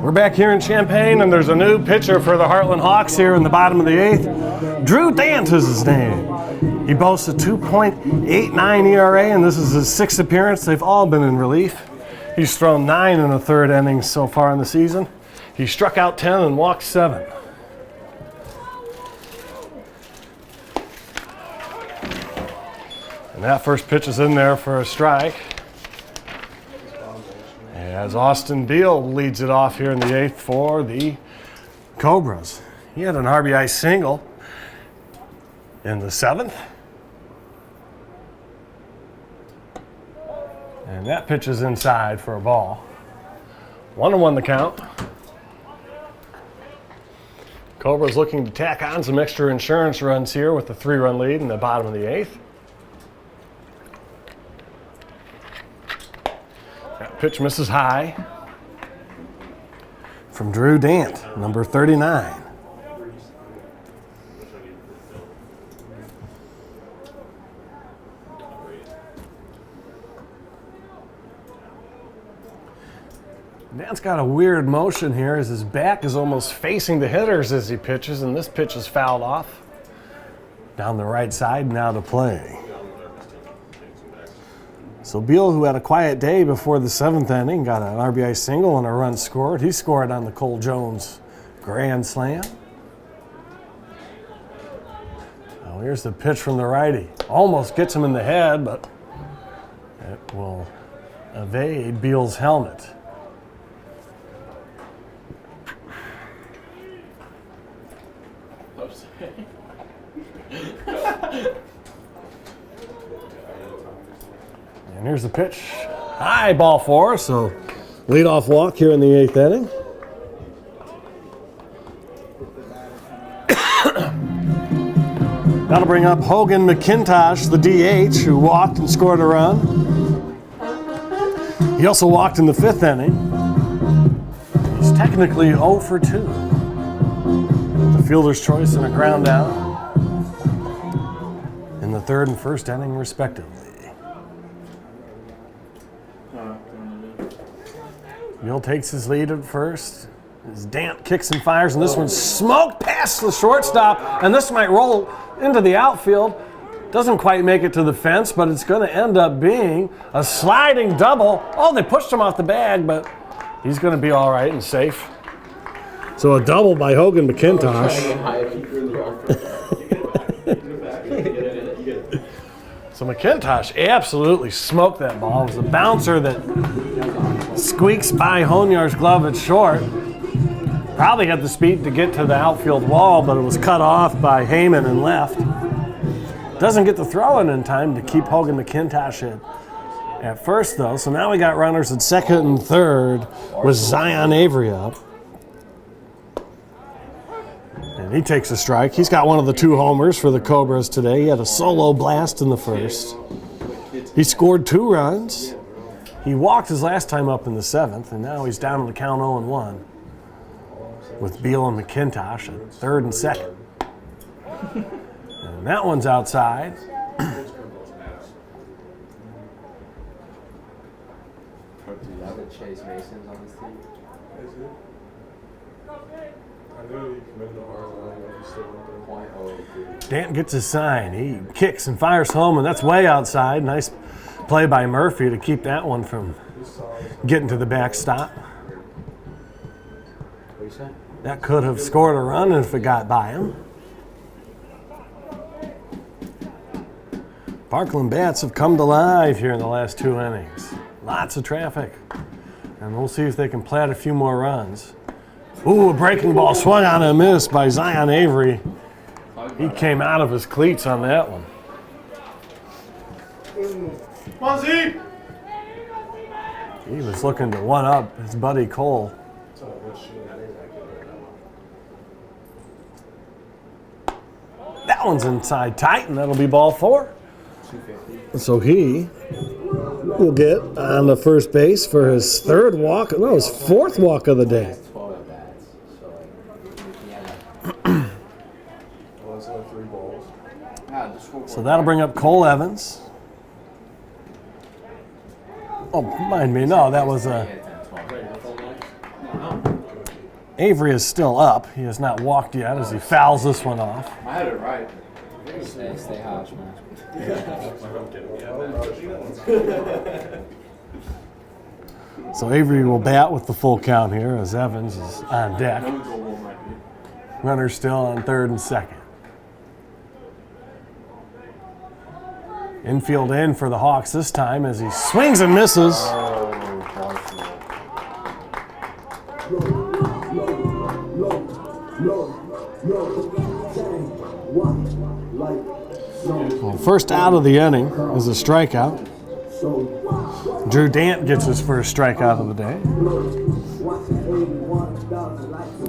We're back here in Champaign, and there's a new pitcher for the Heartland Hawks here in the bottom of the 8th. Drew Dant is his name. He boasts a 2.89 ERA, and this is his 6th appearance. They've all been in relief. He's thrown 9 1/3 innings so far in the season. He struck out 10 and walked 7. And that first pitch is in there for a strike. As Austin Beal leads it off here in the 8th for the Cobras. He had an RBI single in the 7th. And that pitch is inside for a ball. 1-1 the count. Cobra's looking to tack on some extra insurance runs here with a 3-run lead in the bottom of the 8th. That pitch misses high from Drew Dant, number 39. Dant's got a weird motion here as his back is almost facing the hitters as he pitches, and this pitch is fouled off. Down the right side, now to play. So Beal, who had a quiet day before the 7th inning, got an RBI single and a run scored. He scored on the Cole Jones grand slam. Now here's the pitch from the righty. Almost gets him in the head, but it will evade Beal's helmet. And here's the pitch. High, ball 4, so leadoff walk here in the 8th inning. That'll bring up Hogan McIntosh, the DH, who walked and scored a run. He also walked in the 5th inning. He's technically 0 for 2. The fielder's choice and a ground out in the 3rd and 1st inning, respectively. Beal takes his lead at first. As Dant kicks and fires, and this one's smoked past the shortstop, and this might roll into the outfield. Doesn't quite make it to the fence, but it's going to end up being a sliding double. Oh, they pushed him off the bag, but he's going to be all right and safe. So a double by Hogan McIntosh. So McIntosh absolutely smoked that ball. It was a bouncer that squeaks by Honyar's glove at short. Probably had the speed to get to the outfield wall, but it was cut off by Heyman and left. Doesn't get the throw in time to keep Hogan McIntosh at first, though. So now we got runners at 2nd and 3rd with Zion Avery up. And he takes a strike. He's got one of the 2 homers for the Cobras today. He had a solo blast in the 1st. He scored 2 runs. He walked his last time up in the 7th, and now he's down to the count 0-1 with Beal and McIntosh at 3rd and 2nd. And that one's outside. Chase Mason's on this team. Dant gets his sign. He kicks and fires home, and that's way outside. Nice play by Murphy to keep that one from getting to the backstop. That could have scored a run if it got by him. Parkland bats have come to life here in the last 2 innings. Lots of traffic. And we'll see if they can plant a few more runs. Ooh, a breaking ball swung on and missed by Zion Avery. He came out of his cleats on that one. He was looking to one-up his buddy Cole. That one's inside tight, and that'll be ball 4. So he will get on the first base for his 3rd walk. No, his 4th walk of the day. So that'll bring up Cole Evans. Oh, mind me, no, that was Avery is still up. He has not walked yet as he fouls this one off. I had it right. Stay hot, man. So Avery will bat with the full count here as Evans is on deck. Runner still on 3rd and 2nd. Infield in for the Hawks this time as he swings and misses. Well, first out of the inning is a strikeout. Drew Dant gets his first strikeout of the day.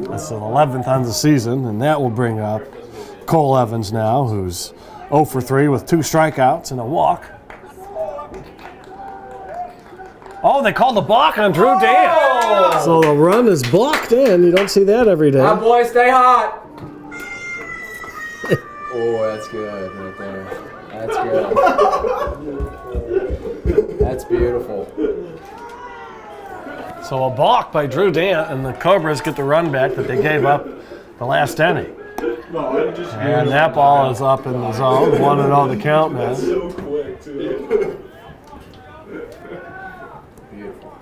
That's the 11th on the season, and that will bring up Cole Evans now, who's 0 for 3 with 2 strikeouts and a walk. Oh, they called the balk on Drew Dant. So the run is blocked in. You don't see that every day. My boy, stay hot. Oh, that's good right there. That's good. That's beautiful. So a balk by Drew Dant, and the Cobras get the run back that they gave up the last inning. And that ball is up in the zone. 1-0 the count now. So quick, too. Beautiful.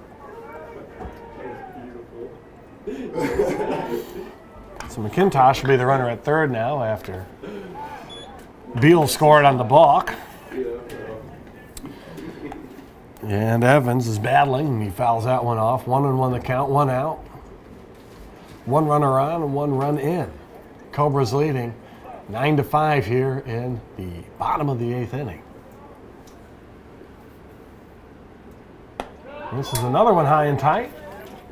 So McIntosh will be the runner at third now after Beal scored on the balk. And Evans is battling, and he fouls that one off. 1-1 the count, 1 out. 1 runner on and 1 run in. Cobras leading 9-5 here in the bottom of the 8th inning. This is another one high and tight.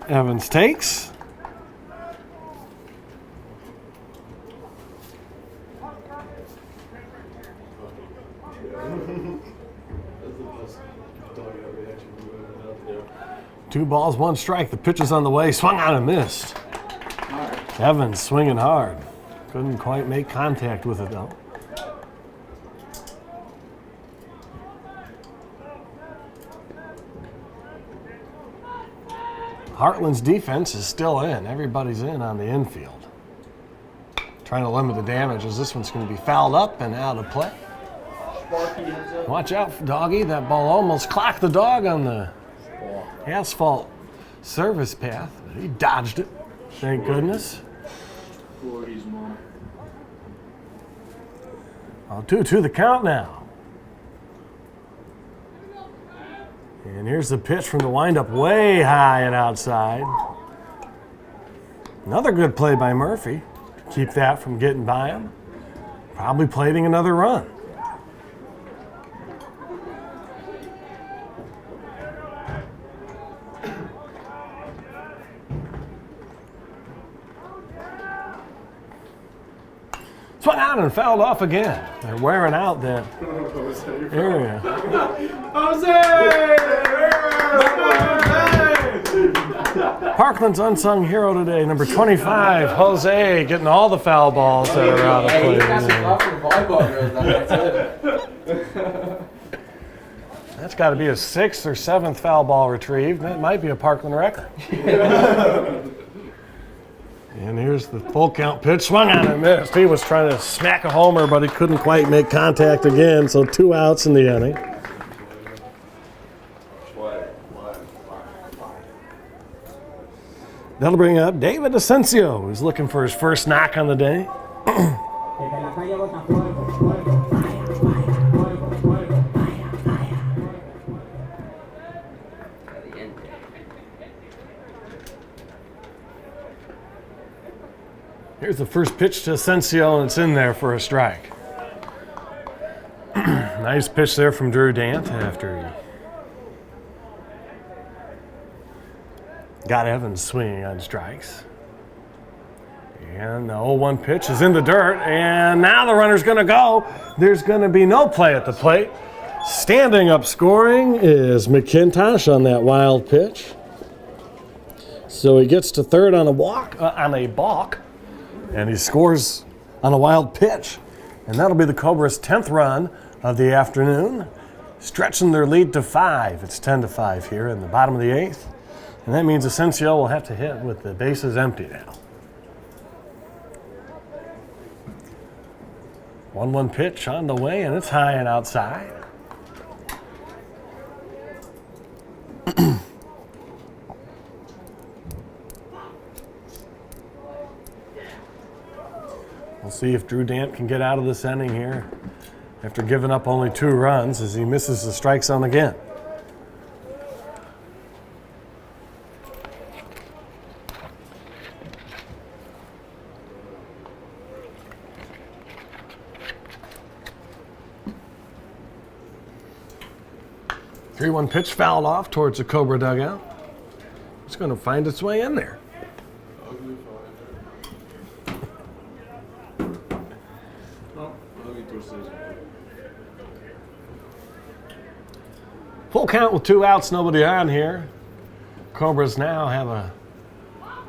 Evans takes. Two balls, 1 strike. The pitch is on the way. Swung on and missed. Evans swinging hard. Couldn't quite make contact with it, though. Heartland's defense is still in. Everybody's in on the infield. Trying to limit the damage as this one's going to be fouled up and out of play. Watch out, doggy. That ball almost clocked the dog on the asphalt service path, but he dodged it. Thank goodness. 40s, Mom. 2-2 the count now. And here's the pitch from the windup way high and outside. Another good play by Murphy. Keep that from getting by him. Probably plating another run. Swung out and fouled off again. They're wearing out that area. Parkland's unsung hero today, number 25, Jose, getting all the foul balls that are out of play. Hey, you got some love for the volleyball girls down there, too. That's got to be his 6th or 7th foul ball retrieved. That might be a Parkland record. And here's the full count pitch. Swung on and missed. He was trying to smack a homer, but he couldn't quite make contact again. So 2 outs in the inning. That'll bring up David Asensio, who's looking for his first knock on the day. Here's the first pitch to Asensio, and it's in there for a strike. Nice pitch there from Drew Dant after he got Evans swinging on strikes. And the 0-1 pitch is in the dirt, and now the runner's going to go. There's going to be no play at the plate. Standing up scoring is McIntosh on that wild pitch. So he gets to third on a balk, and he scores on a wild pitch. And that'll be the Cobras' 10th run of the afternoon, stretching their lead to 5. It's 10-5 here in the bottom of the 8th. And that means Asensio will have to hit with the bases empty now. 1-1 pitch on the way, and it's high and outside. We'll see if Drew Dant can get out of this inning here after giving up only 2 runs as he misses the strike zone again. 3-1 pitch fouled off towards the Cobra dugout. It's going to find its way in there. Ugly five. No, ugly twisted. Full count with 2 outs, nobody on here. Cobras now have a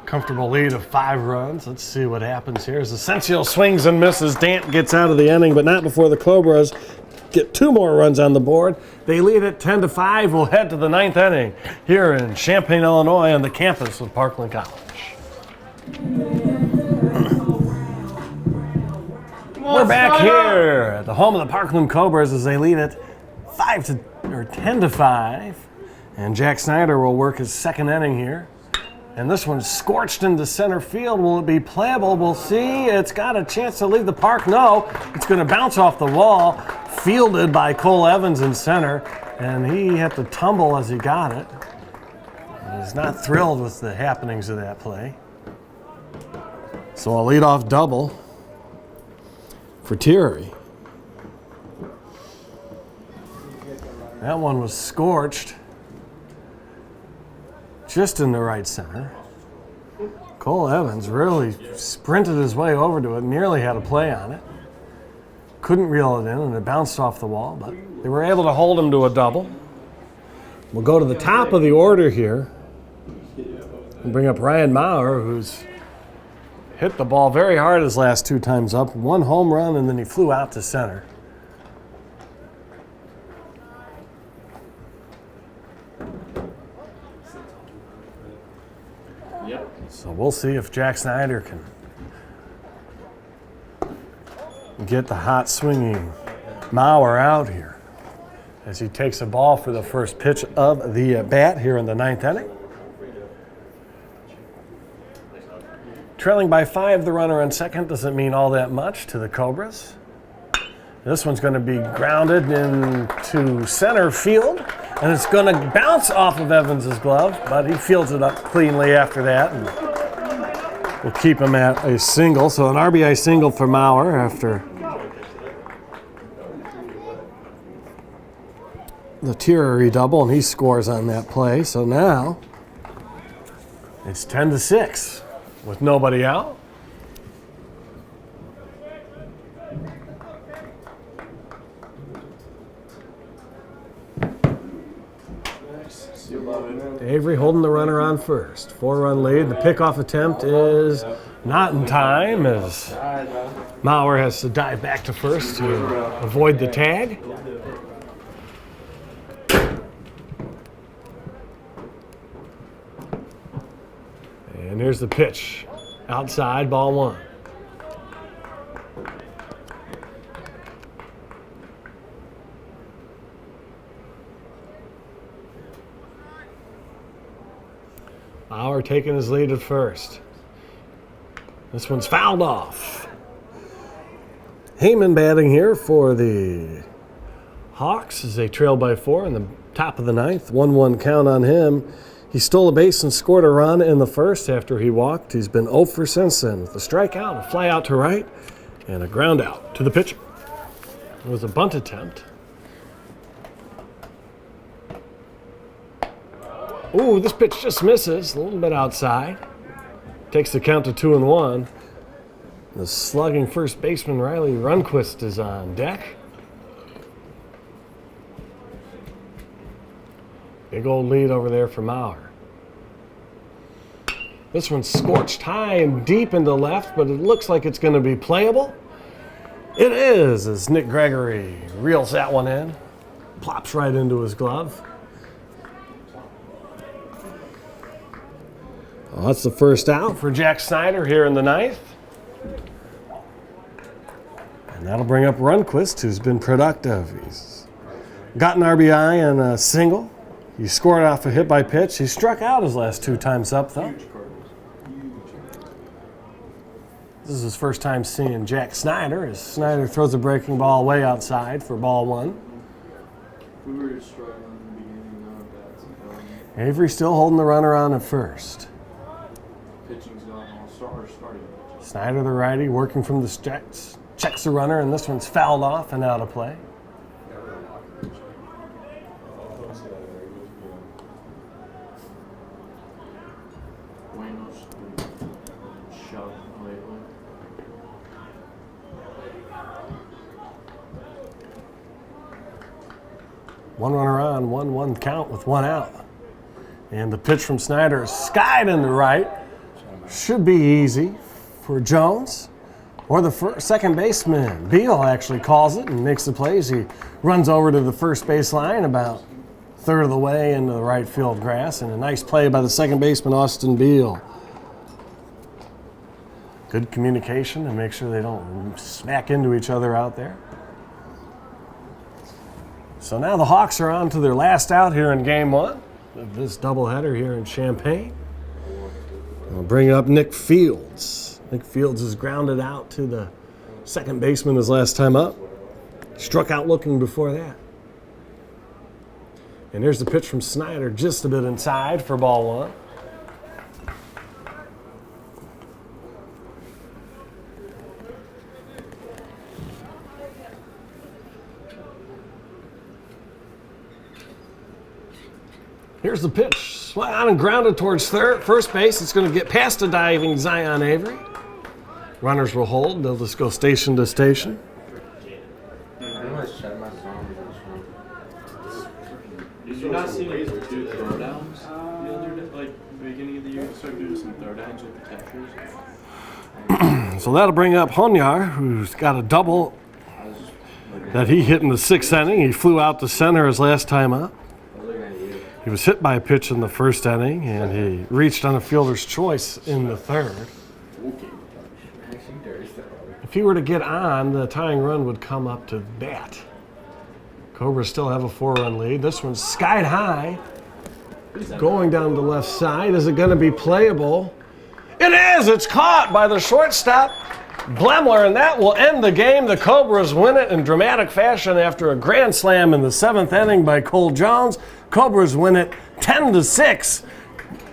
comfortable lead of 5 runs. Let's see what happens here. As Asensio swings and misses, Dant gets out of the inning, but not before the Cobras get 2 more runs on the board. They lead it 10-5. We'll head to the 9th inning here in Champaign, Illinois, on the campus of Parkland College. We're back here at the home of the Parkland Cobras as they lead it 10-5. And Jack Snyder will work his 2nd inning here. And this one's scorched into center field. Will it be playable? We'll see. It's got a chance to leave the park. No, it's going to bounce off the wall. Fielded by Cole Evans in center. And he had to tumble as he got it. He's not thrilled with the happenings of that play. So a leadoff double for Thierry. That one was scorched just in the right center. Cole Evans really sprinted his way over to it, nearly had a play on it. Couldn't reel it in, and it bounced off the wall, but they were able to hold him to a double. We'll go to the top of the order here and bring up Ryan Maurer, who's hit the ball very hard his last 2 times up. 1 home run, and then he flew out to center. So we'll see if Jack Snyder can get the hot swinging Maurer out here as he takes a ball for the first pitch of the bat here in the 9th inning. Trailing by 5, the runner on second doesn't mean all that much to the Cobras. This one's going to be grounded into center field, and it's going to bounce off of Evans's glove, but he fields it up cleanly after that, and we'll keep him at a single. So an RBI single for Maurer after the Thierry double, and he scores on that play. So now it's 10-6 with nobody out. Avery holding the runner on first. 4-run lead. The pickoff attempt is not in time as Maurer has to dive back to first to avoid the tag. And here's the pitch. Outside, ball 1. Maurer taking his lead at first. This one's fouled off. Heyman batting here for the Hawks as they trail by 4 in the top of the 9th. 1-1 count on him. He stole a base and scored a run in the first after he walked. He's been 0 for since then with a strikeout, a fly out to right, and a ground out to the pitcher. It was a bunt attempt. Ooh, this pitch just misses, a little bit outside. Takes the count to 2-1. The slugging first baseman Riley Runquist is on deck. Big old lead over there for Maurer. This one's scorched high and deep into left, but it looks like it's going to be playable. It is, as Nick Gregory reels that one in. Plops right into his glove. Well, that's the first out for Jack Snyder here in the 9th. And that'll bring up Runquist, who's been productive. He's got an RBI and a single. He scored off a hit by pitch. He struck out his last 2 times up, though. This is his first time seeing Jack Snyder, as Snyder throws a breaking ball way outside for ball 1. We were struggling in the beginning, now that's Avery still holding the runner on at first. pitching's gone all starting. Snyder, the righty, working from the stretch, checks the runner, and this one's fouled off and out of play. One runner on, 1-1 count with 1 out. And the pitch from Snyder is skied into right. Should be easy for Jones. Or the second baseman, Beal, actually calls it and makes the plays. He runs over to the first base line about a third of the way into the right field grass, and a nice play by the second baseman, Austin Beal. Good communication to make sure they don't smack into each other out there. So now the Hawks are on to their last out here in Game 1 of this doubleheader here in Champaign. I'll bring up Nick Fields. Nick Fields is grounded out to the second baseman his last time up. Struck out looking before that. And here's the pitch from Snyder, just a bit inside for ball 1. Here's the pitch. Swung on and grounded towards first base. It's going to get past a diving Zion Avery. Runners will hold. They'll just go station to station. Did you not see him do throwdowns the other day, like beginning of the year? Started doing some throwdowns with the catchers. So that'll bring up Honyar, who's got a double that he hit in the 6th inning. He flew out to center his last time up. He was hit by a pitch in the 1st inning, and he reached on a fielder's choice in the 3rd. If he were to get on, the tying run would come up to bat. Cobras still have a 4-run lead. This one's skied high. Going down the left side. Is it going to be playable? It is! It's caught by the shortstop, Blemler, and that will end the game. The Cobras win it in dramatic fashion after a grand slam in the 7th inning by Cole Jones. Cobras win it 10-6.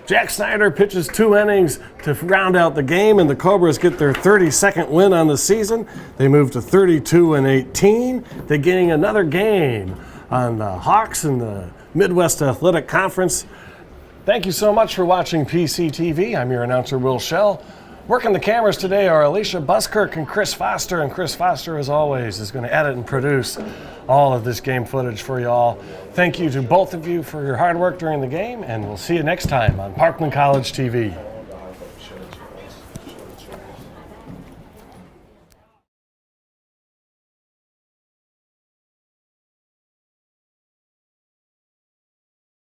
Jack Snyder pitches 2 innings to round out the game, and the Cobras get their 32nd win on the season. They move to 32-18. They're getting another game on the Hawks in the Midwest Athletic Conference. Thank you so much for watching PCTV. I'm your announcer, Will Schell. Working the cameras today are Alicia Buskirk and Chris Foster, and Chris Foster, as always, is going to edit and produce all of this game footage for you all. Thank you to both of you for your hard work during the game, and we'll see you next time on Parkland College TV.